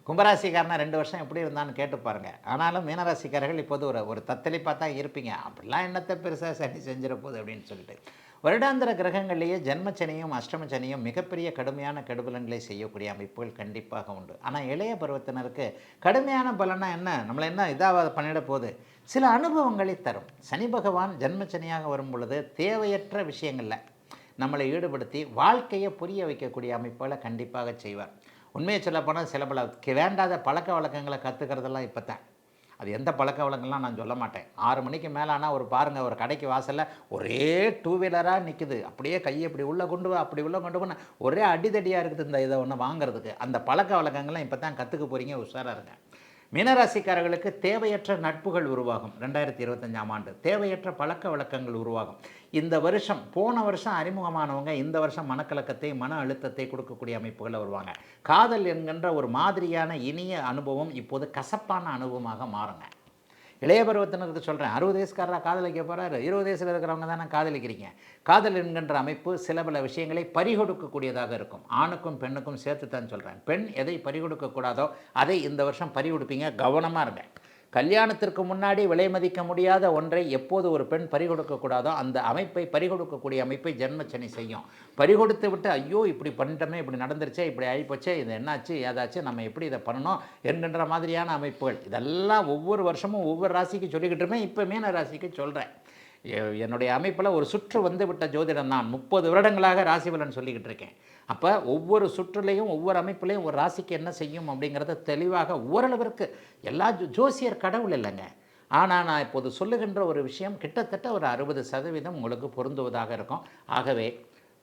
கும்பராசிக்காரனா 2 வருஷம் எப்படி இருந்தான்னு கேட்டு பாருங்கள். ஆனாலும் மீனராசிக்காரர்கள் இப்போது ஒரு தத்தளிப்பாக தான் இருப்பீங்க. அப்படிலாம் என்னத்தை பெருசாக சனி செஞ்சிட போகுது அப்படின்னு சொல்லிட்டு. வருடாந்திர கிரகங்கள்லேயே ஜென்மச்சனியும் அஷ்டமச்சனியும் மிகப்பெரிய கடுமையான கெடுபலன்களை செய்யக்கூடிய அமைப்புகள் கண்டிப்பாக உண்டு. ஆனால் இளைய பருவத்தினருக்கு கடுமையான பலனா என்ன, நம்மளை என்ன இதாக பண்ணிட போகுது, சில அனுபவங்களை தரும். சனி பகவான் ஜென்மச்சனியாக வரும் பொழுது தேவையற்ற விஷயங்களில் நம்மளை ஈடுபடுத்தி வாழ்க்கையை புரிய வைக்கக்கூடிய அமைப்புகளை கண்டிப்பாக செய்வார். உண்மையை சொல்லப்போனால் சில பல வேண்டாத பழக்க வழக்கங்களை கற்றுக்கிறதெல்லாம் இப்போ தான். அது எந்த பழக்க வழக்கம்லாம் நான் சொல்ல மாட்டேன். 6 மணிக்கு மேலே ஆனால் ஒரு பாருங்கள், ஒரு கடைக்கு வாசலில் ஒரே 2 வீலராக நிற்குது, அப்படியே கையை இப்படி உள்ளே கொண்டு வா, அப்படி உள்ளே கொண்டு போன ஒரே அடிதடியாக இருக்குது இந்த இதை ஒன்று வாங்குறதுக்கு. அந்த பழக்க வழக்கங்கள்லாம் இப்போ தான் கற்றுக்க போகிறீங்க, உஷாராக இருங்க. மீனராசிக்காரர்களுக்கு தேவையற்ற நட்புகள் உருவாகும். 2025ஆம் ஆண்டு தேவையற்ற பழக்க வழக்கங்கள் உருவாகும். இந்த வருஷம், போன வருஷம் அறிமுகமானவங்க இந்த வருஷம் மனக்கலக்கத்தை, மன அழுத்தத்தை கொடுக்கக்கூடிய அமைப்புகளை வருவாங்க. காதல் என்கின்ற ஒரு மாதிரியான இனிய அனுபவம் இப்போது கசப்பான அனுபவமாக மாறுங்க. இளைய பருவத்தினருக்கு சொல்கிறேன், 60 வயசுக்காரராக காதலிக்க போகிறாரு, 20 வயசில் இருக்கிறவங்க தானே காதலிக்கிறீங்க. காதல் என்கின்ற அமைப்பு சில பல விஷயங்களை பறிகொடுக்கக்கூடியதாக இருக்கும். ஆணுக்கும் பெண்ணுக்கும் சேர்த்து தான் சொல்கிறேன். பெண் எதை பறிகொடுக்கக்கூடாதோ அதை இந்த வருஷம் பறிகொடுப்பீங்க, கவனமாக இருங்க. கல்யாணத்திற்கு முன்னாடி விலை மதிக்க முடியாத ஒன்றை எப்போது ஒரு பெண் பறிகொடுக்கக்கூடாதோ அந்த அமைப்பை, பறிகொடுக்கக்கூடிய அமைப்பை ஜென்மச்சனி செய்யும். பறிகொடுத்து விட்டு ஐயோ இப்படி பண்ணிட்டோமே, இப்படி நடந்துருச்சே, இப்படி ஆகிப்போச்சே, இது என்னாச்சு ஏதாச்சும், நம்ம எப்படி இதை பண்ணணும் என்கின்ற மாதிரியான அமைப்புகள் இதெல்லாம் ஒவ்வொரு வருஷமும் ஒவ்வொரு ராசிக்கு சொல்லிக்கிட்டுருமே. இப்போ மீன ராசிக்கு சொல்கிறேன். என்னுடைய அமைப்பில் ஒரு சுற்று வந்து விட்ட ஜோதிடம் நான் 30 வருடங்களாக ராசி பலன் சொல்லிக்கிட்டு இருக்கேன். அப்போ ஒவ்வொரு சுற்றுலையும் ஒவ்வொரு அமைப்புலையும் ஒரு ராசிக்கு என்ன செய்யும் அப்படிங்கிறத தெளிவாக ஓரளவிற்கு எல்லா ஜோசியர் கடவுள் இல்லைங்க. ஆனால் நான் இப்போது சொல்லுகின்ற ஒரு விஷயம் கிட்டத்தட்ட ஒரு 60% உங்களுக்கு பொருந்துவதாக இருக்கும். ஆகவே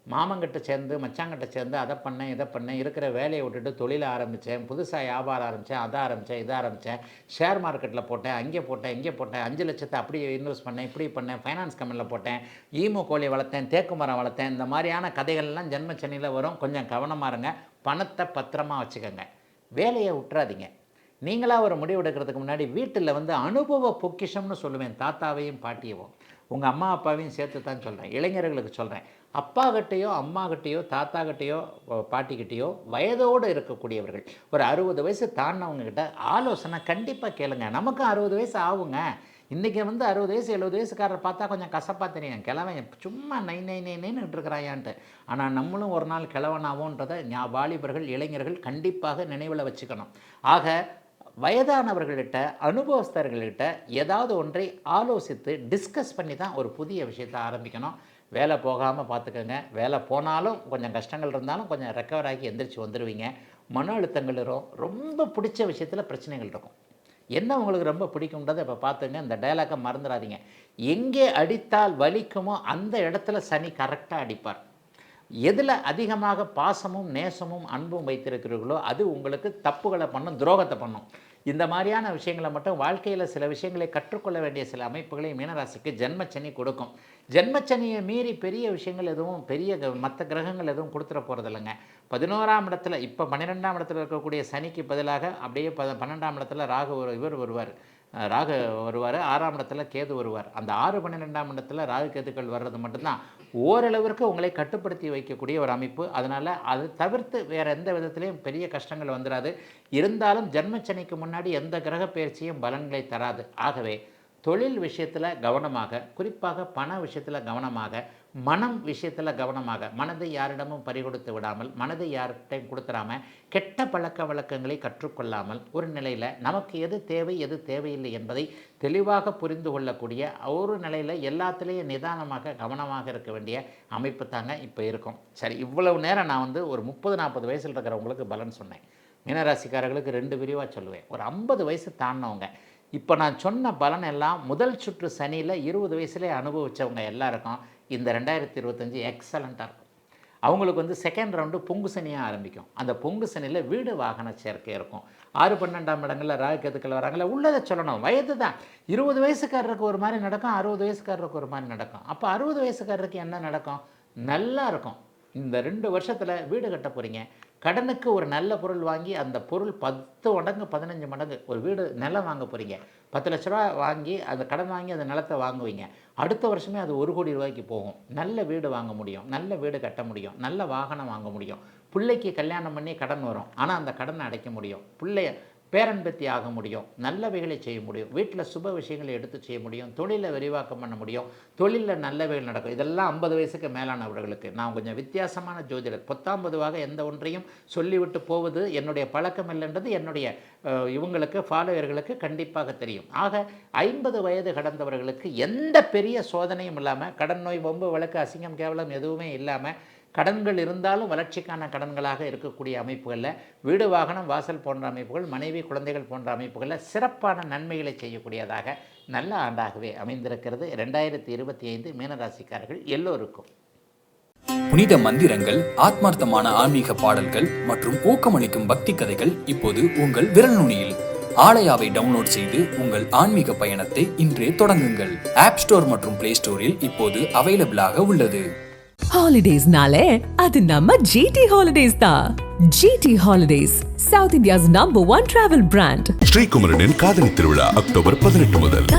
மாமங்கிட்ட சேர்ந்து மச்சாங்கிட்ட சேர்ந்து அதை பண்ணேன் இதை பண்ணேன், இருக்கிற வேலையை விட்டுட்டு தொழிலை ஆரம்பித்தேன், புதுசாக வியாபாரம் ஆரம்பித்தேன், அதை ஆரம்பித்தேன் இதை ஆரம்பித்தேன், ஷேர் மார்க்கெட்டில் போட்டேன், அங்கே போட்டேன் இங்கே போட்டேன், 5 லட்சத்தை அப்படியே இன்வெஸ்ட் பண்ணேன், இப்படி பண்ணேன், ஃபைனான்ஸ் கம்பெனியில் போட்டேன், ஈமு கோழி வளர்த்தேன், தேக்கு மரம் வளர்த்தேன், இந்த மாதிரியான கதைகள்லாம் ஜென்மச்சனியில் வரும். கொஞ்சம் கவனமாக இருங்க. பணத்தை பத்திரமா வச்சுக்கோங்க, வேலையை விட்டுறாதீங்க. நீங்களாக ஒரு முடிவு எடுக்கிறதுக்கு முன்னாடி வீட்டில் வந்து அனுபவ பொக்கிஷம்னு சொல்லுவேன், தாத்தாவையும் பாட்டியவும் உங்கள் அம்மா அப்பாவையும் சேர்த்து தான் சொல்கிறேன். இளைஞர்களுக்கு சொல்கிறேன், அப்பாகிட்டேயோ அம்மாகிட்டேயோ தாத்தாகிட்டேயோ பாட்டிக்கிட்டேயோ வயதோடு இருக்கக்கூடியவர்கள் ஒரு 60 வயசு தாண்டினவங்ககிட்ட ஆலோசனை கண்டிப்பாக கேளுங்க. நமக்கும் 60 வயசு ஆகுங்க. இன்றைக்கி வந்து 60 வயசு 70 வயசுக்காரர் பார்த்தா கொஞ்சம் கசப்பாக தெரியும், கிழவன் சும்மா நைன்னு இருக்கிறாயான்ட்டு. ஆனால் நம்மளும் ஒரு நாள் கிழவனாவோன்றதை வாலிபர்கள் இளைஞர்கள் கண்டிப்பாக நினைவில் வச்சுக்கணும். ஆக வயதானவர்கள்கிட்ட அனுபவஸ்தர்கள்கிட்ட ஏதாவது ஒன்றை ஆலோசித்து டிஸ்கஸ் பண்ணி தான் ஒரு புதிய விஷயத்தை ஆரம்பிக்கணும். வேலை போகாமல் பார்த்துக்கோங்க. வேலை போனாலும் கொஞ்சம் கஷ்டங்கள் இருந்தாலும் கொஞ்சம் ரெக்கவர் ஆகி எந்திரிச்சு வந்துடுவீங்க. மன அழுத்தங்கள் இருக்கும். ரொம்ப பிடிச்ச விஷயத்தில் பிரச்சனைகள் இருக்கும். என்ன உங்களுக்கு ரொம்ப பிடிக்கும்ன்றதை இப்போ பார்த்துங்க. இந்த டயலாக்கை மறந்துடாதீங்க. எங்கே அடித்தால் வலிக்குமோ அந்த இடத்துல சனி கரெக்டாக அடிப்பார். எதில் அதிகமாக பாசமும் நேசமும் அன்பும் வைத்திருக்கிறீர்களோ அது உங்களுக்கு தப்புகளை பண்ணும், துரோகத்தை பண்ணும். இந்த மாதிரியான விஷயங்களை மட்டும் வாழ்க்கையில் சில விஷயங்களை கற்றுக்கொள்ள வேண்டிய சில அமைப்புகளை மீனராசிக்கு ஜென்மச்சனி கொடுக்கும். ஜென்மச்சனியை மீறி பெரிய விஷயங்கள் எதுவும் மற்ற கிரகங்கள் எதுவும் கொடுத்துட போகிறது இல்லைங்க. 11ஆம் இடத்துல இப்போ 12ஆம் இடத்துல இருக்கக்கூடிய சனிக்கு பதிலாக அப்படியே 12ஆம் இடத்துல ராகு வருவார். 6ஆம் இடத்துல கேது வருவார். அந்த 6, 12ஆம் இடத்துல ராகு கேதுக்கள் வர்றது மட்டும்தான் ஓரளவிற்கு உங்களை கட்டுப்படுத்தி வைக்கக்கூடிய ஒரு அமைப்பு. அதனால் அது தவிர்த்து வேறு எந்த விதத்துலேயும் பெரிய கஷ்டங்கள் வந்துடாது. இருந்தாலும் ஜென்மச்சனிக்கு முன்னாடி எந்த கிரக பயிற்சியும் பலன்களை தராது. ஆகவே தொழில் விஷயத்தில் கவனமாக, குறிப்பாக பண விஷயத்தில் கவனமாக, மனம் விஷயத்தில் கவனமாக, மனதை யாரிடமும் பறிகொடுத்து விடாமல், மனதை யார்கிட்டையும் கொடுத்துடாமல், கெட்ட பழக்க வழக்கங்களை கற்றுக்கொள்ளாமல் ஒரு நிலையில் நமக்கு எது தேவை எது தேவையில்லை என்பதை தெளிவாக புரிந்து கொள்ளக்கூடிய ஒரு நிலையில் எல்லாத்துலேயும் நிதானமாக கவனமாக இருக்க வேண்டிய அமைப்பு தாங்க இப்போ இருக்கும். சரி, இவ்வளவு நேரம் நான் வந்து ஒரு 30-40 வயசில் இருக்கிறவங்களுக்கு பலன் சொன்னேன். மீனராசிக்காரர்களுக்கு 2 பிரிவாக சொல்லுவேன். ஒரு 50 வயசு தாண்டினவங்க இப்போ நான் சொன்ன பலன் எல்லாம் முதல் சுற்று சனியில் 20 வயசுலேயே அனுபவித்தவங்க எல்லாருக்கும் இந்த 2025 எக்ஸலண்ட்டாக இருக்கும். அவங்களுக்கு வந்து செகண்ட் ரவுண்டு பொங்கு சனியாக ஆரம்பிக்கும். அந்த பொங்கு சனியில் வீடு வாகன சேர்க்கை இருக்கும். 6, 12ஆம் இடங்களில் ராகு கேதுக்கள் வராங்கள. உள்ளதை சொல்லணும். வயது தான் 20 வயசுக்காரருக்கு ஒரு மாதிரி நடக்கும், 60 வயசுக்காரருக்கு ஒரு மாதிரி நடக்கும். அப்போ 60 வயசுக்காரருக்கு என்ன நடக்கும்? நல்லா இருக்கும். இந்த 2 வருஷத்தில் வீடு கட்ட போகிறீங்க. கடனுக்கு ஒரு நல்ல பொருள் வாங்கி அந்த பொருள் 10 மடங்கு 15 மடங்கு ஒரு வீடு நிலம் வாங்க போகிறீங்க. 10 லட்ச ரூபா வாங்கி அந்த கடன் வாங்கி அந்த நிலத்தை வாங்குவீங்க. அடுத்த வருஷமே அது 1 கோடி ரூபாய்க்கு போகும். நல்ல வீடு வாங்க முடியும், நல்ல வீடு கட்ட முடியும், நல்ல வாகனம் வாங்க முடியும். பிள்ளைக்கு கல்யாணம் பண்ணி கடன் வரும், ஆனால் அந்த கடனை அடைக்க முடியும். பிள்ளைய பேரன்பத்தி ஆக முடியும், நல்லவைகளை செய்ய முடியும், வீட்டில் சுப விஷயங்களை எடுத்து செய்ய முடியும், தொழிலை விரிவாக்கம் பண்ண முடியும், தொழிலில் நல்லவைகள் நடக்கும். இதெல்லாம் 50 வயசுக்கு மேலானவர்களுக்கு. நான் கொஞ்சம் வித்தியாசமான ஜோதிடர். 19வாக எந்த ஒன்றையும் சொல்லிவிட்டு போவது என்னுடைய பழக்கம் இல்லைன்றது என்னுடைய இவங்களுக்கு ஃபாலோவர்களுக்கு கண்டிப்பாக தெரியும். ஆக 50 வயது கடந்தவர்களுக்கு எந்த பெரிய சோதனையும் இல்லாமல், கடன் நோய் வம்பு வழக்கு அசிங்கம் கேவலம் எதுவுமே இல்லாமல், கடன்கள் இருந்தாலும் வளர்ச்சிக்கான கடன்களாக இருக்கக்கூடிய அமைப்புகளில் வீடு வாகனம் வாசல் போன்ற அமைப்புகள், மனைவி குழந்தைகள் போன்ற அமைப்புகளில் சிறப்பான நன்மைகளை செய்யக்கூடியதாக நல்ல ஆண்டாகவே அமைந்திருக்கிறது 2025 மீனராசிக்காரர்கள் எல்லோருக்கும். புனித மந்திரங்கள், ஆத்மார்த்தமான ஆன்மீக பாடல்கள் மற்றும் ஊக்கமளிக்கும் பக்தி கதைகள் இப்போது உங்கள் விரல் நுனியில். ஆலயாவை டவுன்லோட் செய்து உங்கள் ஆன்மீக பயணத்தை இன்றே தொடங்குங்கள். ஆப் ஸ்டோர் மற்றும் பிளே ஸ்டோரில் இப்போது அவைலபிளாக உள்ளது. ஹாலிடேஸ்னாலே அது நம்ம GT ஹாலிடேஸ் தான். GT holidays, South India's #1 travel brand. ஸ்ரீகுமரனின் காதலி திருவிழா அக்டோபர் 18 முதல்.